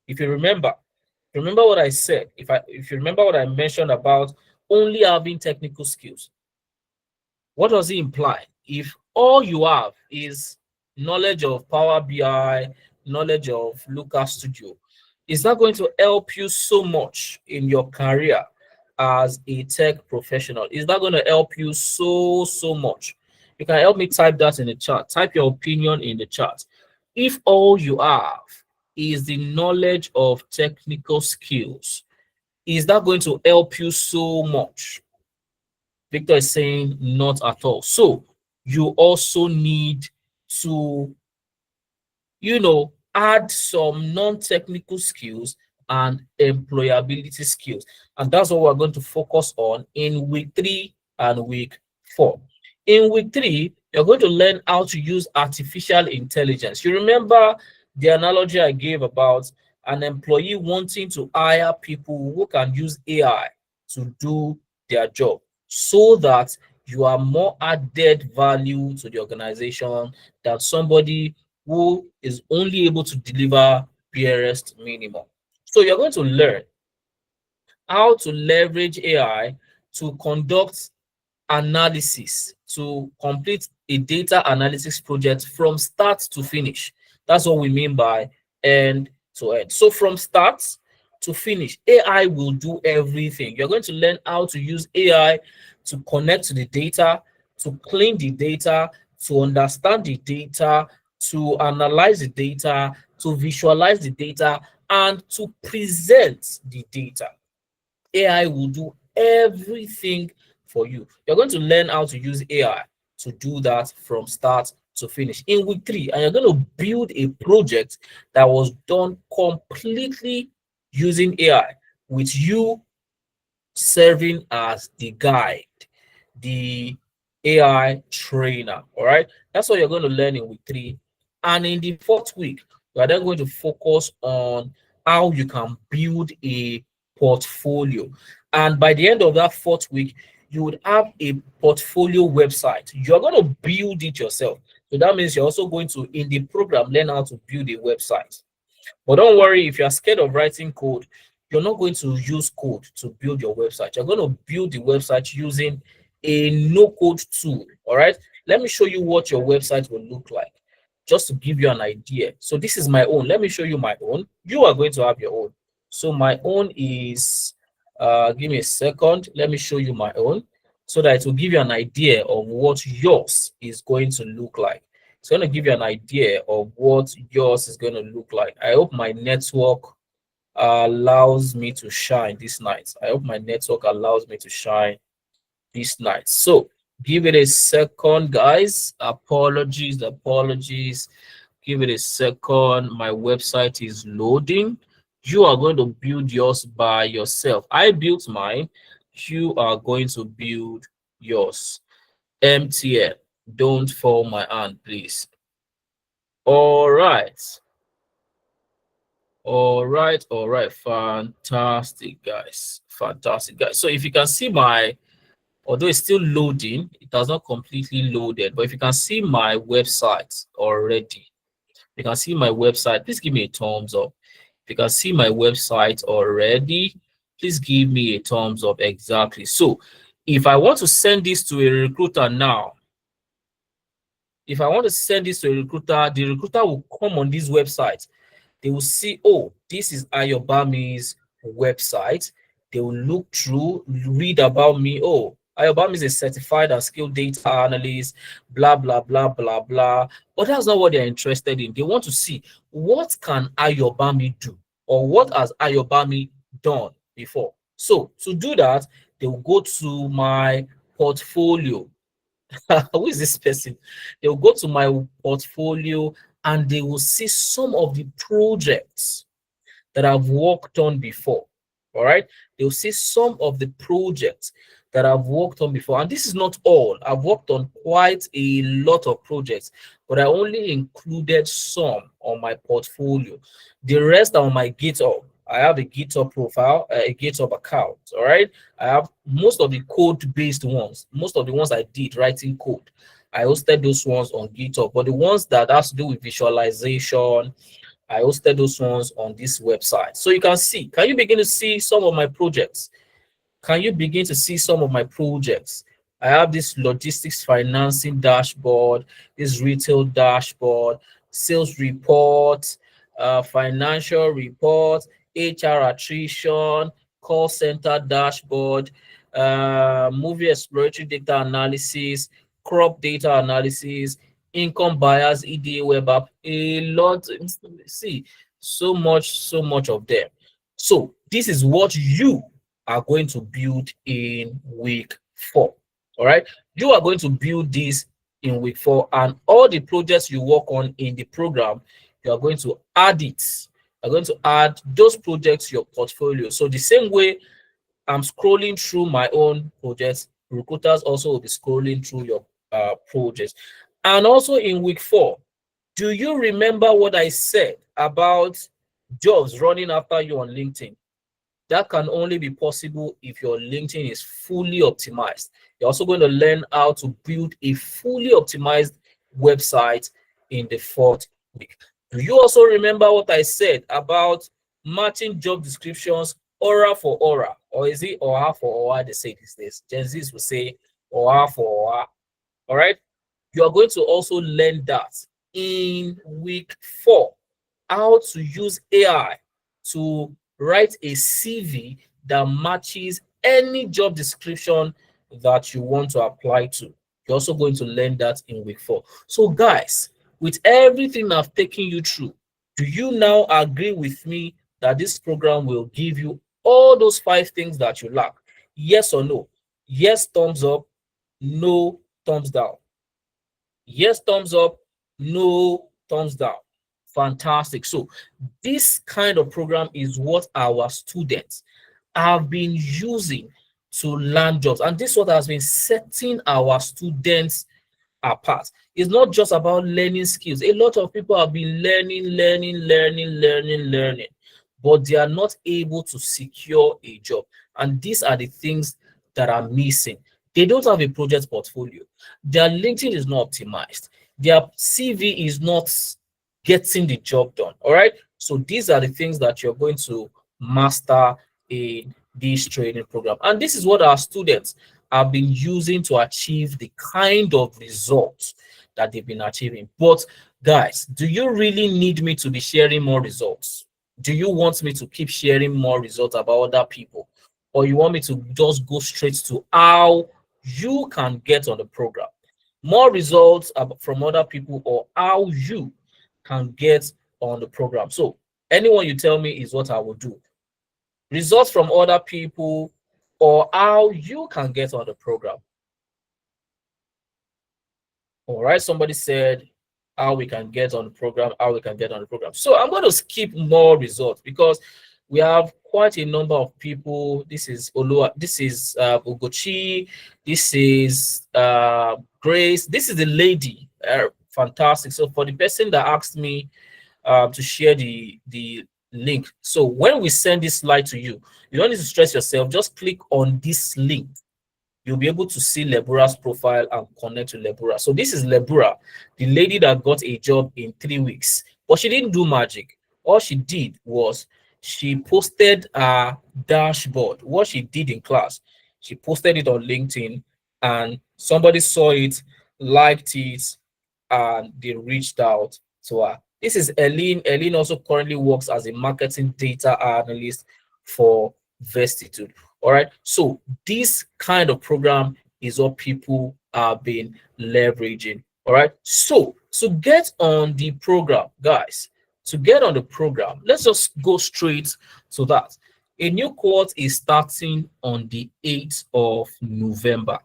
If you remember what I said, if you remember what I mentioned about only having technical skills, what does it imply? If all you have is knowledge of Power BI, knowledge of Looker Studio, is that going to help you so much in your career as a tech professional? Is that going to help you so much? You can help me type that in the chat. Type your opinion in the chat. If all you have is the knowledge of technical skills, is that going to help you so much? Victor is saying not at all. So you also need to, add some non-technical skills and employability skills. And that's what we're going to focus on in week 3 and week 4. In week 3, you're going to learn how to use artificial intelligence. You remember the analogy I gave about an employee wanting to hire people who can use AI to do their job, so that you are more added value to the organization than somebody who is only able to deliver barest minimum. So you're going to learn how to leverage AI to conduct analysis, to complete a data analytics project from start to finish. That's what we mean by end to end. So from start to finish, AI will do everything. You're going to learn how to use AI to connect to the data, to clean the data, to understand the data, to analyze the data, to visualize the data, and to present the data. AI will do everything for you. You're going to learn how to use AI to do that from start to finish in week 3, and you're going to build a project that was done completely using AI, with you serving as the guide, the AI trainer. All right, that's what you're going to learn in week 3. And in the 4th week, we are then going to focus on how you can build a portfolio. And by the end of that 4th week, you would have a portfolio website. You're going to build it yourself. So that means you're also going to, in the program, learn how to build a website. But don't worry, if you're scared of writing code, you're not going to use code to build your website. You're going to build the website using a no-code tool. All right. Let me show you what your website will look like, just to give you an idea. So this is my own. Let me show you my own. You are going to have your own. So my own is, give me a second. Let me show you my own so that it will give you an idea of what yours is going to look like. It's going to give you an idea of what yours is going to look like. I hope my network allows me to shine this night. I hope my network allows me to shine this night. So give it a second, guys. Apologies. Give it a second. My website is loading. You are going to build yours by yourself. I built mine. You are going to build yours. MTN, don't fall my hand, please. All right. Fantastic, guys. So if you can see my, although it's still loading, it has not completely loaded, but if you can see my website already, you can see my website, please give me a thumbs up. If you can see my website already, please give me a thumbs up. Exactly. So if I want to send this to a recruiter now, if I want to send this to a recruiter, the recruiter will come on this website. They will see, oh, this is Ayobami's website. They will look through, read about me. Oh, Ayobami is a certified and skilled data analyst, blah, blah, blah, blah, blah. But that's not what they're interested in. They want to see, what can Ayobami do? Or what has Ayobami done before? So to do that, they will go to my portfolio. Who is this person? They will go to my portfolio and they will see some of the projects that I've worked on before. All right. They'll see some of the projects that I've worked on before. And this is not all. I've worked on quite a lot of projects, but I only included some on my portfolio. The rest are on my GitHub. I have a GitHub profile, a GitHub account. All right. I have most of the code-based ones, most of the ones I did writing code. I hosted those ones on GitHub, but the ones that has to do with visualization, I hosted those ones on this website. So you can see, can you begin to see some of my projects? Can you begin to see some of my projects? I have this logistics financing dashboard, this retail dashboard, sales report, financial report, HR attrition, call center dashboard, movie exploratory data analysis, crop data analysis, income buyers, EDA web app, a lot. See, so much of them. So this is what you are going to build in week 4. All right, you are going to build this in week 4, and all the projects you work on in the program, you are going to add it. You're going to add those projects to your portfolio. So the same way I'm scrolling through my own projects, recruiters also will be scrolling through your projects. And also in week 4, do you remember what I said about jobs running after you on LinkedIn? That can only be possible if your LinkedIn is fully optimized. You're also going to learn how to build a fully optimized website in the 4th week. Do you also remember what I said about matching job descriptions aura for aura? Or is it aura for aura they say these days? Gen Zs will say aura for aura. All right. You are going to also learn that in week 4, how to use AI to write a CV that matches any job description that you want to apply to. You're also going to learn that in week 4. So guys, With everything I've taken you through, do you now agree with me that this program will give you all those 5 things that you lack? Yes or no? Yes, thumbs up. No, thumbs down. Yes, thumbs up. No, thumbs down. Fantastic. So this kind of program is what our students have been using to land jobs. And this is what has been setting our students apart. It's not just about learning skills. A lot of people have been learning, but they are not able to secure a job. And these are the things that are missing. They don't have a project portfolio. Their LinkedIn is not optimized. Their CV is not getting the job done. All right. So these are the things that you're going to master in this training program. And this is what our students have been using to achieve the kind of results that they've been achieving. But guys, do you really need me to be sharing more results? Do you want me to keep sharing more results about other people? Or you want me to just go straight to how you can get on the program? More results from other people or how you can get on the program. So anyone you tell me is what I will do. Results from other people or how you can get on the program. All right, somebody said how we can get on the program, how we can get on the program. So I'm going to skip more results because we have quite a number of people. This is Olua, this is Ugochi, this is Grace, this is the lady. Fantastic. So for the person that asked me to share the link, so when we send this slide to you, you don't need to stress yourself. Just click on this link. You'll be able to see Lebura's profile and connect to Lebura. So this is Lebura, the lady that got a job in 3 weeks. But she didn't do magic. All she did was she posted a dashboard. What she did in class, she posted it on LinkedIn, and somebody saw it, liked it, and they reached out to her. This is Eileen. Eileen also currently works as a marketing data analyst for Vestitude. All right. So this kind of program is what people have been leveraging. All right. So to get on the program, guys, to get on the program, let's just go straight to that. A new cohort is starting on the 8th of November.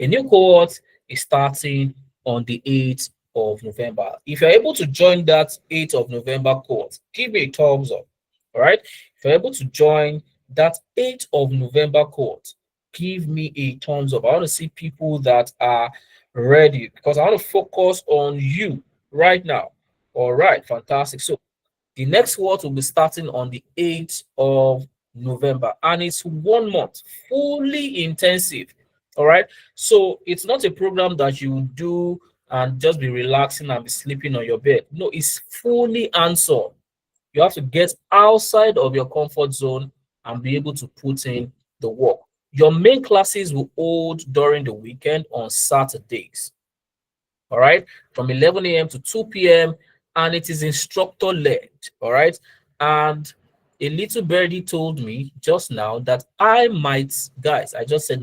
A new cohort is starting on the 8th of November. If you're able to join that 8th of November cohort, give me a thumbs up. All right. If you're able to join that 8th of November cohort, give me a thumbs up. I want to see people that are ready because I want to focus on you right now. All right, fantastic. So the next cohort will be starting on the 8th of November, and it's 1 month, fully intensive. All right. So it's not a program that you do and just be relaxing and be sleeping on your bed. No, it's fully hands-on. You have to get outside of your comfort zone and be able to put in the work. Your main classes will hold during the weekend on Saturdays. All right, from 11 a.m. to 2 p.m. and it is instructor led. All right, and a little birdie told me just now that I might, guys, I just said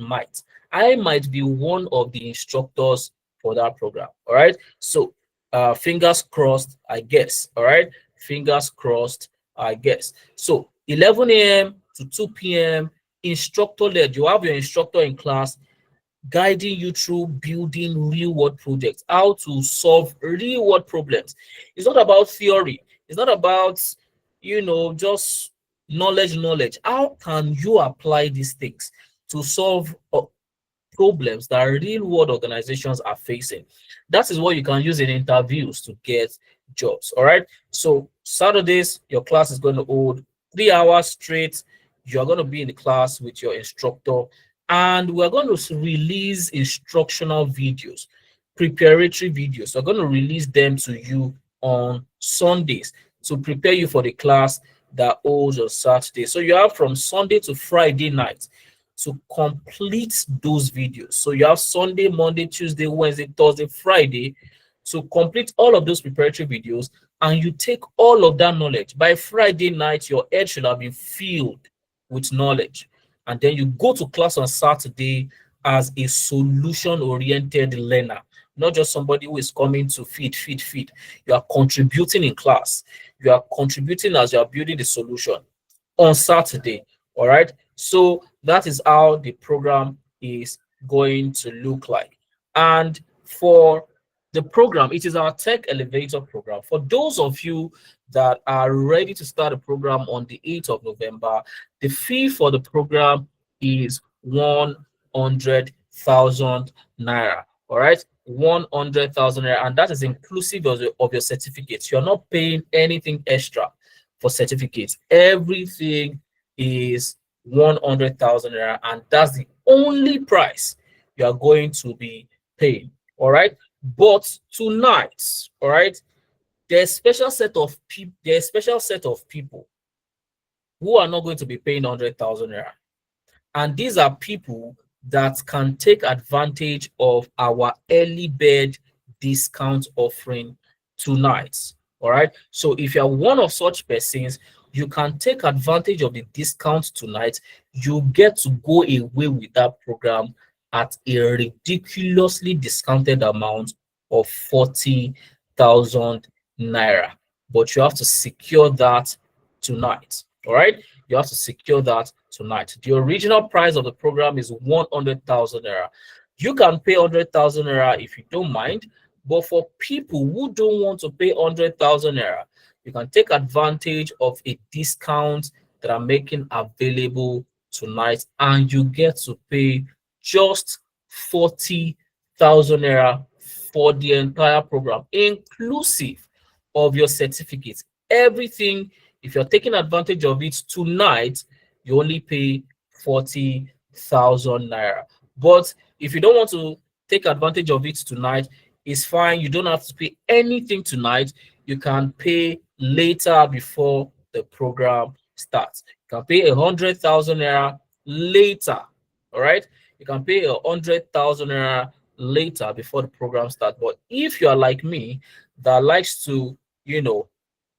I might be one of the instructors for that program. All right, so fingers crossed, I guess. All right, fingers crossed, I guess. So 11 a.m. to 2 p.m. instructor led. You have your instructor in class guiding you through building real world projects, how to solve real world problems. It's not about theory. It's not about, just knowledge. How can you apply these things to solve problems that real world organizations are facing? That is what you can use in interviews to get jobs. All right. So Saturdays, your class is going to hold 3 hours straight. You're going to be in the class with your instructor, and we're going to release instructional videos, preparatory videos. We're going to release them to you on Sundays to prepare you for the class that holds on Saturday. So you have from Sunday to Friday night to complete those videos. So you have Sunday, Monday, Tuesday, Wednesday, Thursday, Friday to complete all of those preparatory videos, and you take all of that knowledge. By Friday night, your head should have been filled with knowledge. And then you go to class on Saturday as a solution-oriented learner, not just somebody who is coming to feed. You are contributing in class. You are contributing as you are building the solution on Saturday. All right. So that is how the program is going to look like. And for the program, it is our Tech Elevator program. For those of you that are ready to start a program on the 8th of November, the fee for the program is 100,000 naira. All right. 100,000 naira. And that is inclusive of your certificates. You're not paying anything extra for certificates. Everything is 100,000 naira, and that's the only price you are going to be paying. All right. But tonight, all right, there's a special set of people. There's a special set of people who are not going to be paying 100,000 naira. And these are people that can take advantage of our early bird discount offering tonight. All right. So if you're one of such persons, you can take advantage of the discount tonight. You get to go away with that program at a ridiculously discounted amount of 40,000 naira. But you have to secure that tonight. All right. You have to secure that tonight. The original price of the program is 100,000 naira. You can pay 100,000 naira if you don't mind, but for people who don't want to pay 100,000 naira, you can take advantage of a discount that I'm making available tonight, and you get to pay just 40,000 naira for the entire program, inclusive of your certificates. Everything, if you're taking advantage of it tonight, you only pay 40,000 naira. But if you don't want to take advantage of it tonight, it's fine. You don't have to pay anything tonight. You can pay later before the program starts. You can pay 100,000 naira later. All right. You can pay 100,000 naira later before the program starts. But if you are like me, that likes to,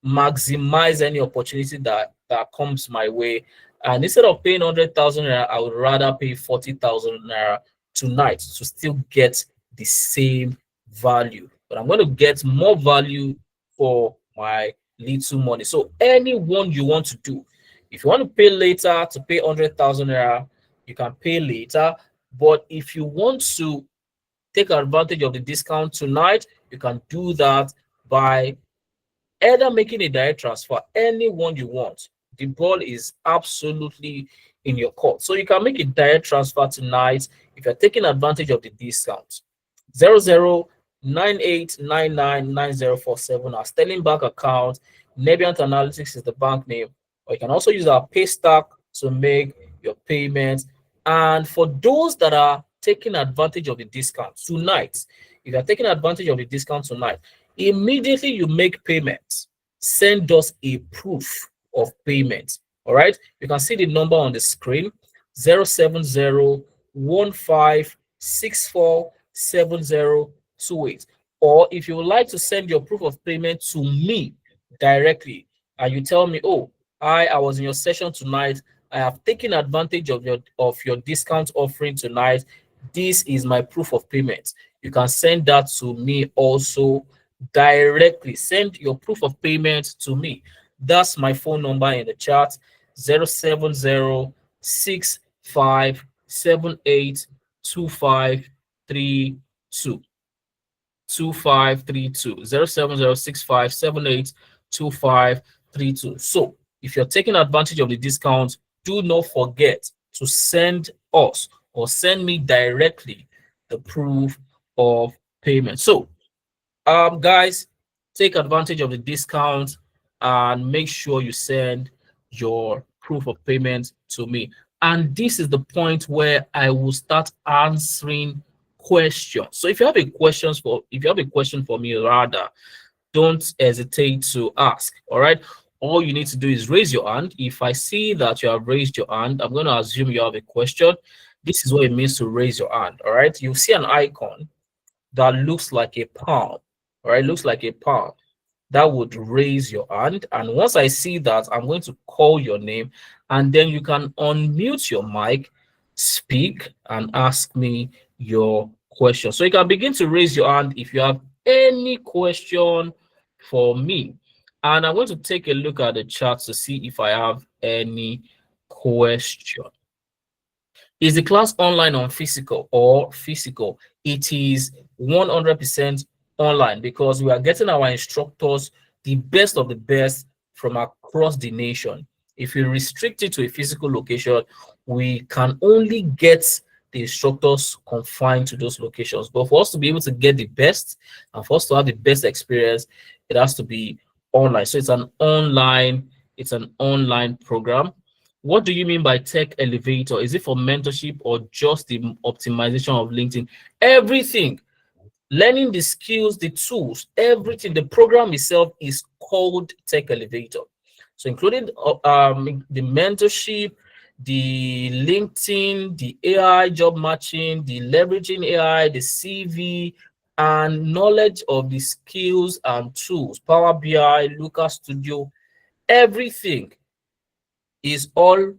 maximize any opportunity that comes my way, and instead of paying 100,000 naira, I would rather pay 40,000 naira tonight to still get the same value. But I'm going to get more value for my little money. So anyone you want to do, if you want to pay later to pay 100,000 naira, you can pay later. But if you want to take advantage of the discount tonight, you can do that by either making a direct transfer, anyone you want. The ball is absolutely in your court. So you can make a direct transfer tonight if you're taking advantage of the discount. 0098999047, our Sterling Bank account. Nebiant Analytics is the bank name. Or you can also use our pay stack to make your payments. And for those that are taking advantage of the discount tonight, if you're taking advantage of the discount tonight, immediately you make payments, send us a proof of payment. All right. You can see the number on the screen: 07015647028. Or if you would like to send your proof of payment to me directly, and you tell me, oh, I was in your session tonight, I have taken advantage of your discount offering tonight, this is my proof of payment. You can send that to me also directly. Send your proof of payment to me. That's my phone number in the chat: 07065782532. 07065782532. So if you're taking advantage of the discount, do not forget to send us or send me directly the proof of payment. So guys, take advantage of the discount and make sure you send your proof of payment to me. And this is the point where I will start answering questions. So if you have a question for me, rather, don't hesitate to ask. All right. All you need to do is raise your hand. If I see that you have raised your hand, I'm going to assume you have a question. This is what it means to raise your hand. All right. You'll see an icon that looks like a palm. All right, looks like a palm. That would raise your hand. And once I see that, I'm going to call your name, and then you can unmute your mic, speak, and ask me your question. So you can begin to raise your hand if you have any question for me. And I'm going to take a look at the chat to see if I have any question. Is the class online on physical or physical? It is 100% online because we are getting our instructors, the best of the best from across the nation. If we restrict it to a physical location, we can only get the instructors confined to those locations. But for us to be able to get the best and for us to have the best experience, it has to be online. So it's an online program. What do you mean by tech elevator? Is it for mentorship or just the optimization of LinkedIn? Everything, learning the skills, the tools, everything. The program itself is called tech elevator. So including the mentorship, the LinkedIn, the AI job matching, the leveraging AI, the CV, and knowledge of the skills and tools, Power BI, Looker Studio, everything is all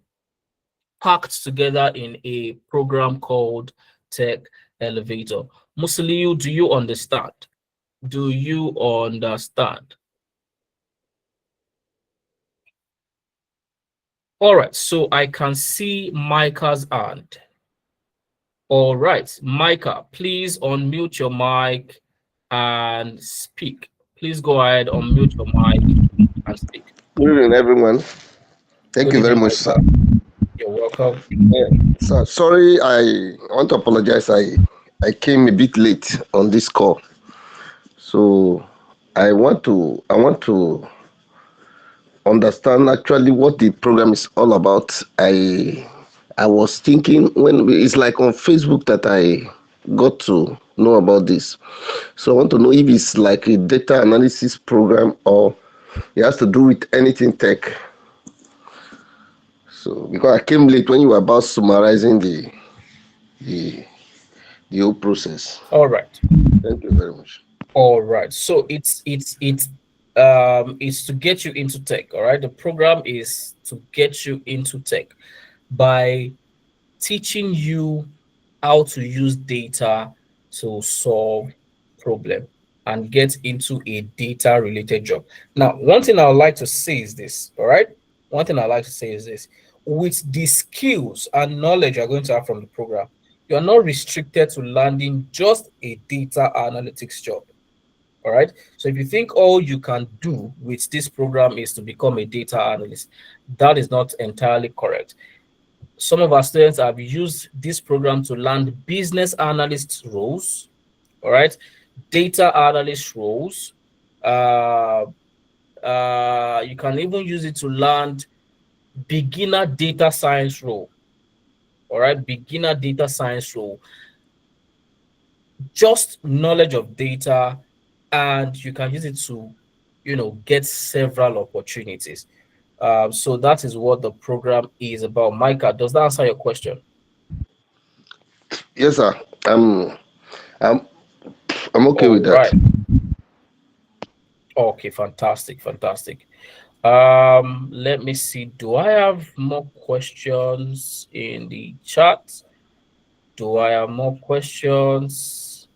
packed together in a program called Tech Elevator. Musliu, do you understand? Do you understand? All right, so I can see Micah's hand. All right, Micah, please unmute your mic and speak. Please go ahead, unmute your mic and speak. Good evening, everyone. Thank Good you very evening, much, sir. Micah. You're welcome. Sir, sorry, I want to apologize. I came a bit late on this call, so I want to understand actually what the program is all about. I was thinking when it's like on Facebook that I got to know about this. So I want to know if it's like a data analysis program or it has to do with anything tech. So because I came late when you were about summarizing the the whole process. All right. Thank you very much. All right. So it's to get you into tech. All right. The program is to get you into tech by teaching you how to use data to solve problem and get into a data related job. Now, one thing I would like to say is this, all right? One thing I like to say is this. With the skills and knowledge you're going to have from the program, you're not restricted to landing just a data analytics job. All right. So if you think all you can do with this program is to become a data analyst, that is not entirely correct. Some of our students have used this program to land business analyst roles, all right, data analyst roles. Uh, you can even use it to land beginner data science role, all right, beginner data science role. Just knowledge of data, and you can use it to, get several opportunities. So that is what the program is about. Micah, does that answer your question? Yes, sir. I'm I'm I'm okay All with that. right. Okay, fantastic, fantastic. Let me see. Do I have more questions in the chat? Do I have more questions?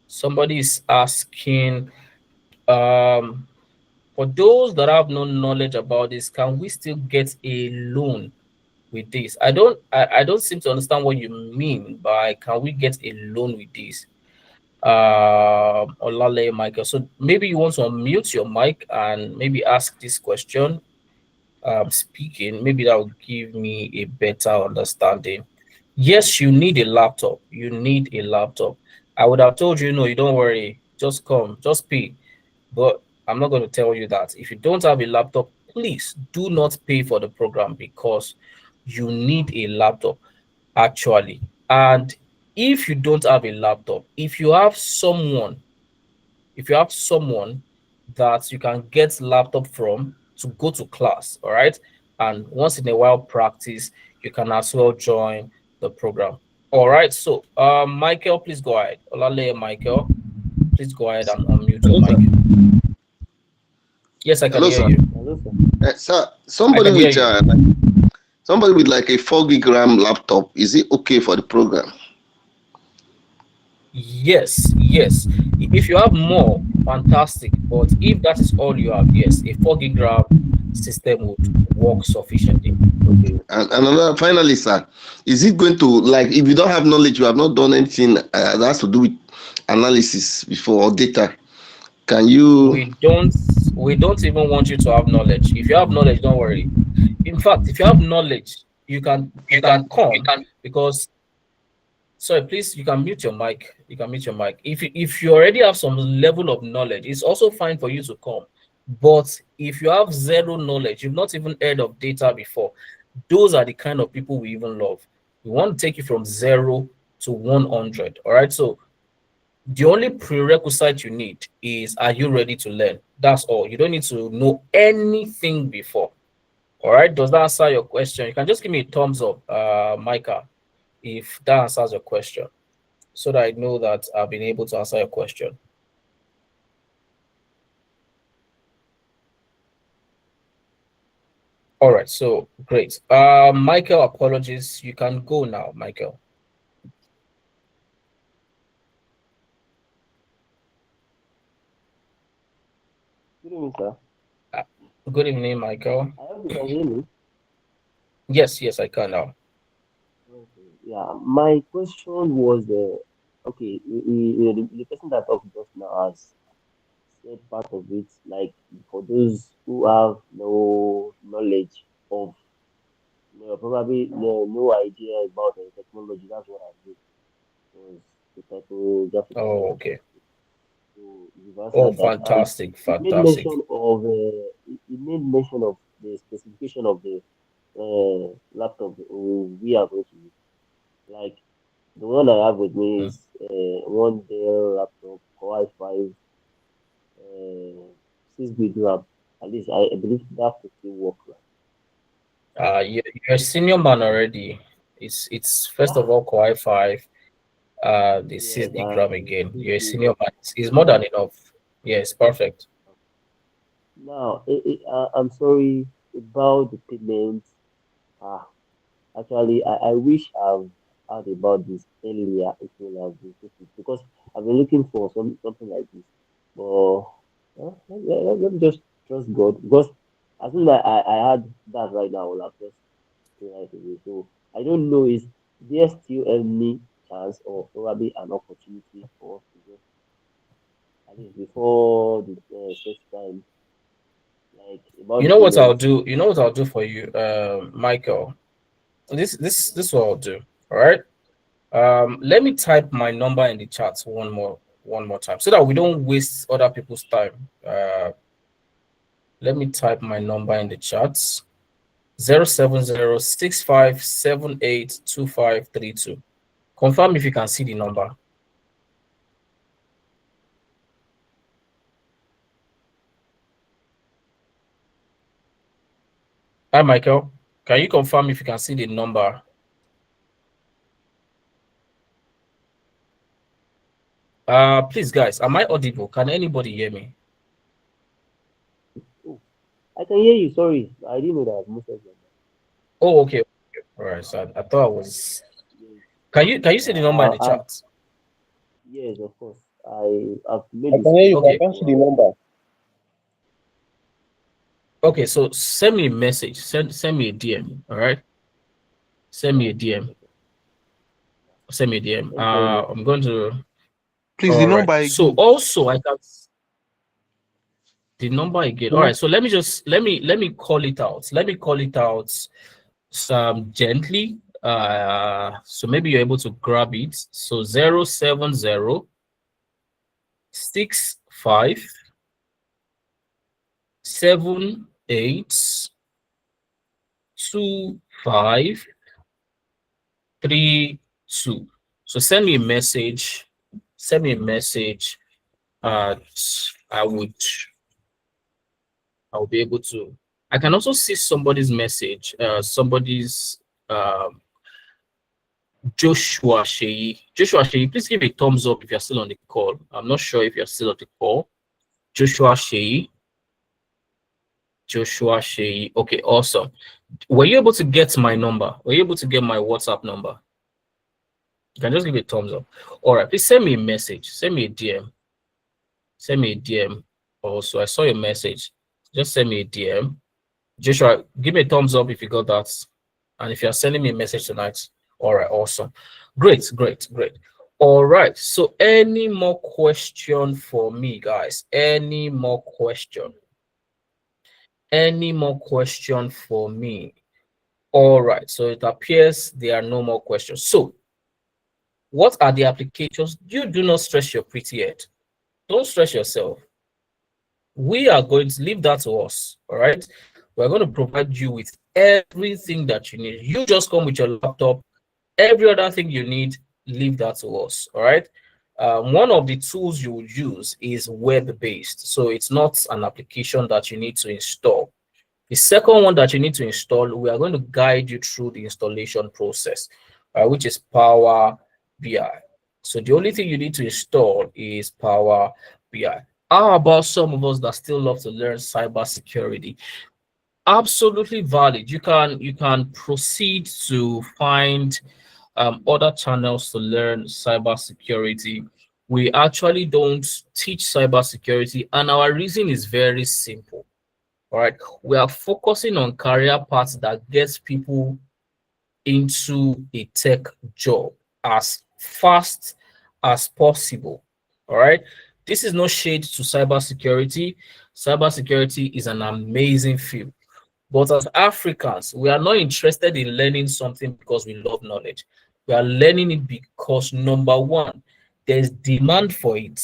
Somebody is asking, for those that have no knowledge about this, can we still get a loan with this? I don't seem to understand what you mean by can we get a loan with this? Olale Michael. So maybe you want to unmute your mic and maybe ask this question. Speaking, maybe that will give me a better understanding. Yes, you need a laptop. You need a laptop. I would have told you, no, you don't worry. Just come, just pay. But I'm not going to tell you that. If you don't have a laptop, please do not pay for the program because you need a laptop actually. And if you don't have a laptop, if you have someone that you can get laptop from to go to class, all right, and once in a while practice, you can as well join the program. All right, so Michael, please go ahead. Olale Michael, please go ahead and unmute your Hello, sir. mic. Yes, I can Hello, hear sir. you. Sir, I can hear you. somebody with like a 4 gig RAM laptop, is it okay for the program? Yes, yes. If you have more, fantastic. But if that is all you have, yes, a 4 gig RAM system would work sufficiently. Okay. And another, finally, sir, is it going to, like, if you don't have knowledge, you have not done anything that has to do with analysis before or data, can you? We don't we don't even want you to have knowledge. If you have knowledge, don't worry. In fact, if you have knowledge, you can come because sorry, please, you can mute your mic. You can mute your mic. If you already have some level of knowledge, it's also fine for you to come. But if you have zero knowledge, you've not even heard of data before, those are the kind of people we even love. We want to take you from 0 to 100. All right. So the only prerequisite you need is, are you ready to learn? That's all. You don't need to know anything before. All right. Does that answer your question? You can just give me a thumbs up, Micah, if that answers your question, so that I know that I've been able to answer your question. All right, so great. Michael, apologies. You can go now, Michael. Good evening, sir. Uh, Good evening, Michael. I hope you can hear me. Yes, yes, I can now. Okay. Yeah, my question was okay, the person that talked just now has said part of it, like for those who have no knowledge of, probably no idea about technology, that's what I did. Was the typographical Oh, error that okay. I did. So you've Oh, answered that, and fantastic, it made fantastic. mention of it made mention of the specification of the laptop we are going to use. Like the one I have with me Mm. is one Dell laptop, Core i5, 6 gig RAM. At least I believe that could still work, right? You're a senior man already. It's first of Yeah, all Core i5, the 6 yes, gig RAM and again. six You're a gig senior man. It's more than enough. Yeah, it's perfect. Now, I'm sorry about the payment. Ah, Actually, I wish I've heard about this earlier. It will have been good because I've been looking for something like this. But let me just trust God because as soon as I had that right now, I will have just pay right away. So I don't know, is there still any chance or probably an opportunity for us to just at least before the set time, like about You the know what I'll payment? do? You know what I'll do for you, Michael. This is what I'll do. All right. Let me type my number in the chat one more time so that we don't waste other people's time. Let me type my number in the chat: 07065782532. Confirm if you can see the number. Hi, Michael. Can you confirm if you can see the number? Please, guys, am I audible? Can anybody hear me? Oh, I can hear you. Sorry, I didn't know that I've muted your mic. Oh, okay. All right. So I thought I was. Yes. Can you see Yeah, the number in the chat? yes, of course. I've made I the can hear you, but I Okay. screenshot, can't see the so number. Okay. So send me a message. Send me a DM. All right. Send me a DM. okay. Send me a DM. Thank you very much. I'm going to. Please, the All right. number So again. also I can the number again. All Hmm? right. So let me call it out. Let me call it out some gently. So maybe you're able to grab it. So 07065782532. So send me a message. Send me a message. Uh, I would I'll be able to. I can also see somebody's message. Somebody's um Joshua Shei. Joshua Shei, please give a thumbs up if you're still on the call. I'm not sure if you're still on the call. Joshua Shei. Joshua Shei. Okay, awesome. Were you able to get my number? Were you able to get my WhatsApp number? You can just give a thumbs up. All right, please send me a message. Send me a DM. Send me a DM. Also, I saw your message. Just send me a DM. Joshua, give me a thumbs up if you got that. And if you're sending me a message tonight, all right, awesome. Great, great, great. All right. So any more question for me, guys? Any more question? Any more question for me? All right. So it appears there are no more questions. So what are the applications? You do not stress your pretty head. Don't stress yourself. We are going to leave that to us. All right. We're going to provide you with everything that you need. You just come with your laptop. Every other thing you need, leave that to us. All right. One of the tools you would use is web-based. So it's not an application that you need to install. The second one that you need to install, we are going to guide you through the installation process, which is Power BI. So the only thing you need to install is Power BI. How about some of us that still love to learn cybersecurity? Absolutely valid. You can proceed to find other channels to learn cybersecurity. We actually don't teach cybersecurity, and our reason is very simple. All right, we are focusing on career paths that gets people into a tech job as fast as possible. All right, this is no shade to cybersecurity. Cybersecurity is an amazing field. But as Africans, we are not interested in learning something because we love knowledge. We are learning it because, number one, there's demand for it.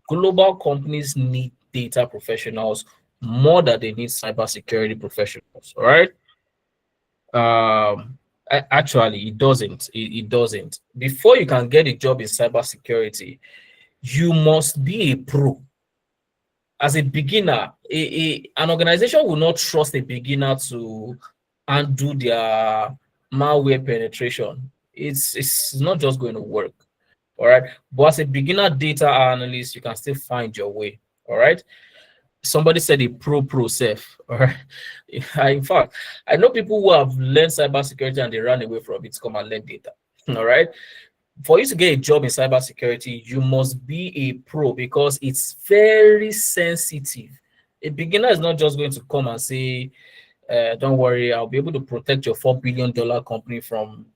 Global companies need data professionals more than they need cybersecurity professionals. All right. Actually, it doesn't. It doesn't. Before you can get a job in cybersecurity, you must be a pro. As a beginner, an organization will not trust a beginner to undo their malware penetration. It's not just going to work. All right. But as a beginner data analyst, you can still find your way. All right. Somebody said a pro safe. All right. In fact, I know people who have learned cybersecurity and they ran away from it to come and learn data. All right. For you to get a job in cybersecurity, you must be a pro because it's very sensitive. A beginner is not just going to come and say, don't worry, I'll be able to protect your $4 billion company from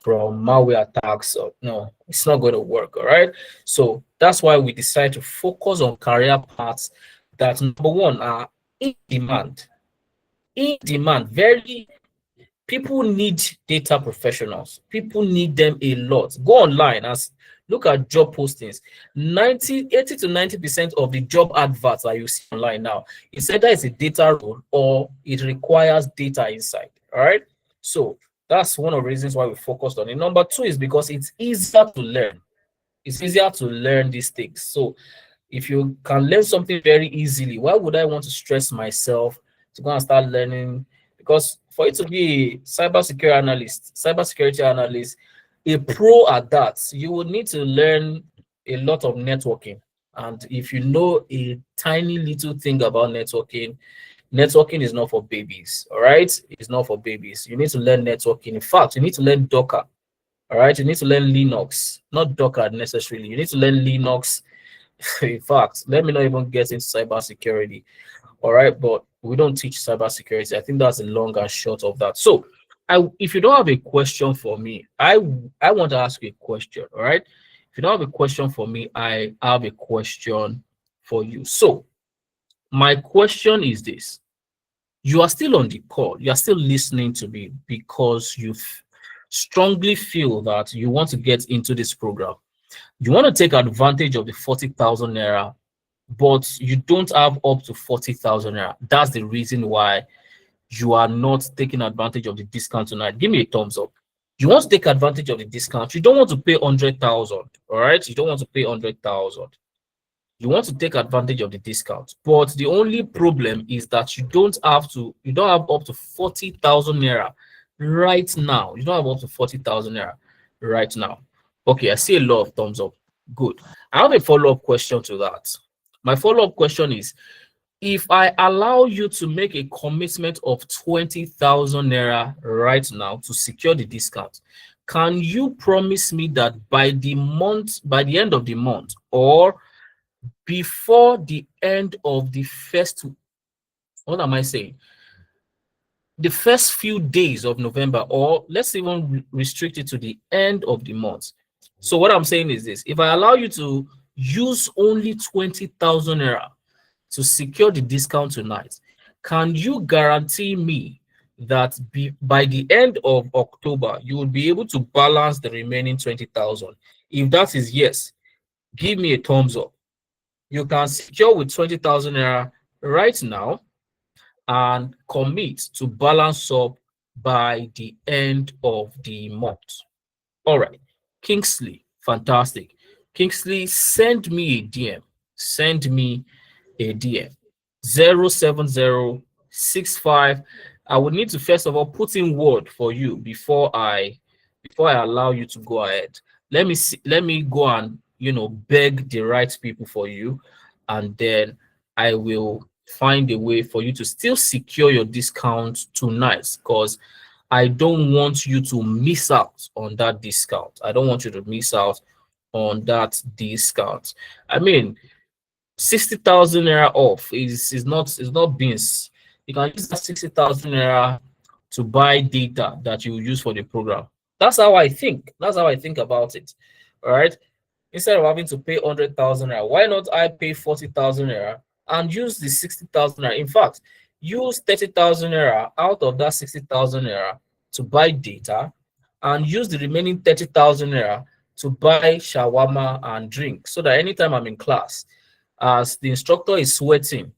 malware attacks. So, no, it's not going to work. All right. So that's why we decide to focus on career paths that, number one, are in demand. In demand, very people need data professionals. People need them a lot. Go online and look at job postings. 80 to 90% of the job adverts that you see online now, it's either it's a data role or it requires data insight. All right. So that's one of the reasons why we focused on it. Number two is because it's easier to learn. It's easier to learn these things. So if you can learn something very easily, why would I want to stress myself to go and start learning? Because for you to be a cybersecurity analyst, a pro at that, you would need to learn a lot of networking. And if you know a tiny little thing about networking, networking is not for babies. All right, it's not for babies. You need to learn networking. In fact, you need to learn Docker. All right, you need to learn Linux, not Docker necessarily. You need to learn Linux. In fact, let me not even get into cybersecurity. All right, but we don't teach cybersecurity. I think that's the long and short of that. So, if you don't have a question for me, I want to ask you a question. All right, if you don't have a question for me, I have a question for you. So, my question is this: you are still on the call, you are still listening to me because you strongly feel that you want to get into this program. You want to take advantage of the 40,000 naira, but you don't have up to 40,000 naira. That's the reason why you are not taking advantage of the discount tonight. Give me a thumbs up. You want to take advantage of the discount. You don't want to pay 100,000. All right. You don't want to pay 100,000. You want to take advantage of the discount. But the only problem is that you don't have up to 40,000 naira right now. You don't have up to 40,000 naira right now. Okay, I see a lot of thumbs up. Good. I have a follow-up question to that. My follow-up question is, if I allow you to make a commitment of 20,000 naira right now to secure the discount, Can you promise me that by the end of the month, or before the end of the first, what am I saying? The first few days of November, or let's even restrict it to the end of the month. So what I'm saying is this: if I allow you to use only 20,000 naira to secure the discount tonight, can you guarantee me that by the end of October, you will be able to balance the remaining 20,000? If that is yes, give me a thumbs up. You can secure with 20,000 naira right now and commit to balance up by the end of the month. All right. Kingsley, fantastic. Kingsley, send me a DM. Send me a DM. 07065. I would need to first of all put in word for you before I allow you to go ahead. Let me go and beg the right people for you, and then I will find a way for you to still secure your discount tonight, because I don't want you to miss out on that discount. I don't want you to miss out on that discount. I mean, 60,000 naira off is not beans. You can use that 60,000 naira to buy data that you use for the program. That's how I think. That's how I think about it. All right. Instead of having to pay 100,000 naira, why not I pay 40,000 naira and use the 60,000 naira? In fact, use 30,000 naira out of that 60,000 naira to buy data, and use the remaining 30,000 naira to buy shawarma and drink, so that anytime I'm in class, as the instructor is sweating,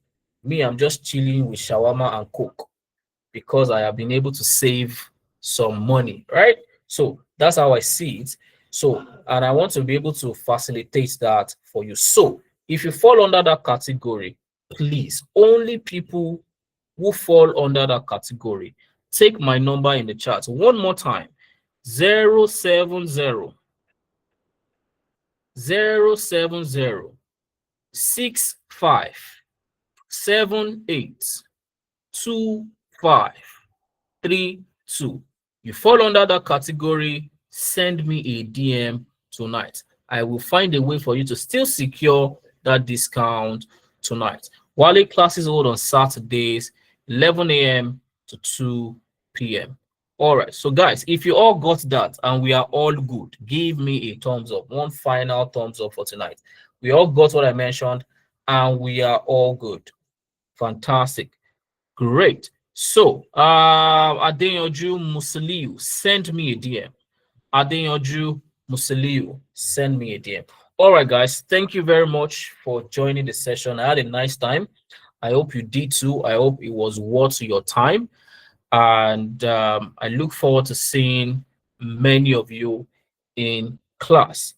me, I'm just chilling with shawarma and coke, because I have been able to save some money, right? So that's how I see it. So, and I want to be able to facilitate that for you. So, if you fall under that category, please, only people who fall under that category, take my number in the chat one more time: 070 65782532. You fall under that category, send me a DM tonight. I will find a way for you to still secure that discount tonight. Wale classes hold on Saturdays, 11 a.m. to 2 p.m. All right, so guys, if you all got that and we are all good, give me a thumbs up. One final thumbs up for tonight. We all got what I mentioned and we are all good. Fantastic. Great. So, Adeyanju Musiliu, send me a DM. Adeyanju Musiliu, send me a DM. All right, guys. Thank you very much for joining the session. I had a nice time. I hope you did too. I hope it was worth your time. And I look forward to seeing many of you in class.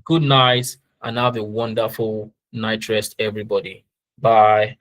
Good night and have a wonderful night rest, everybody. Bye.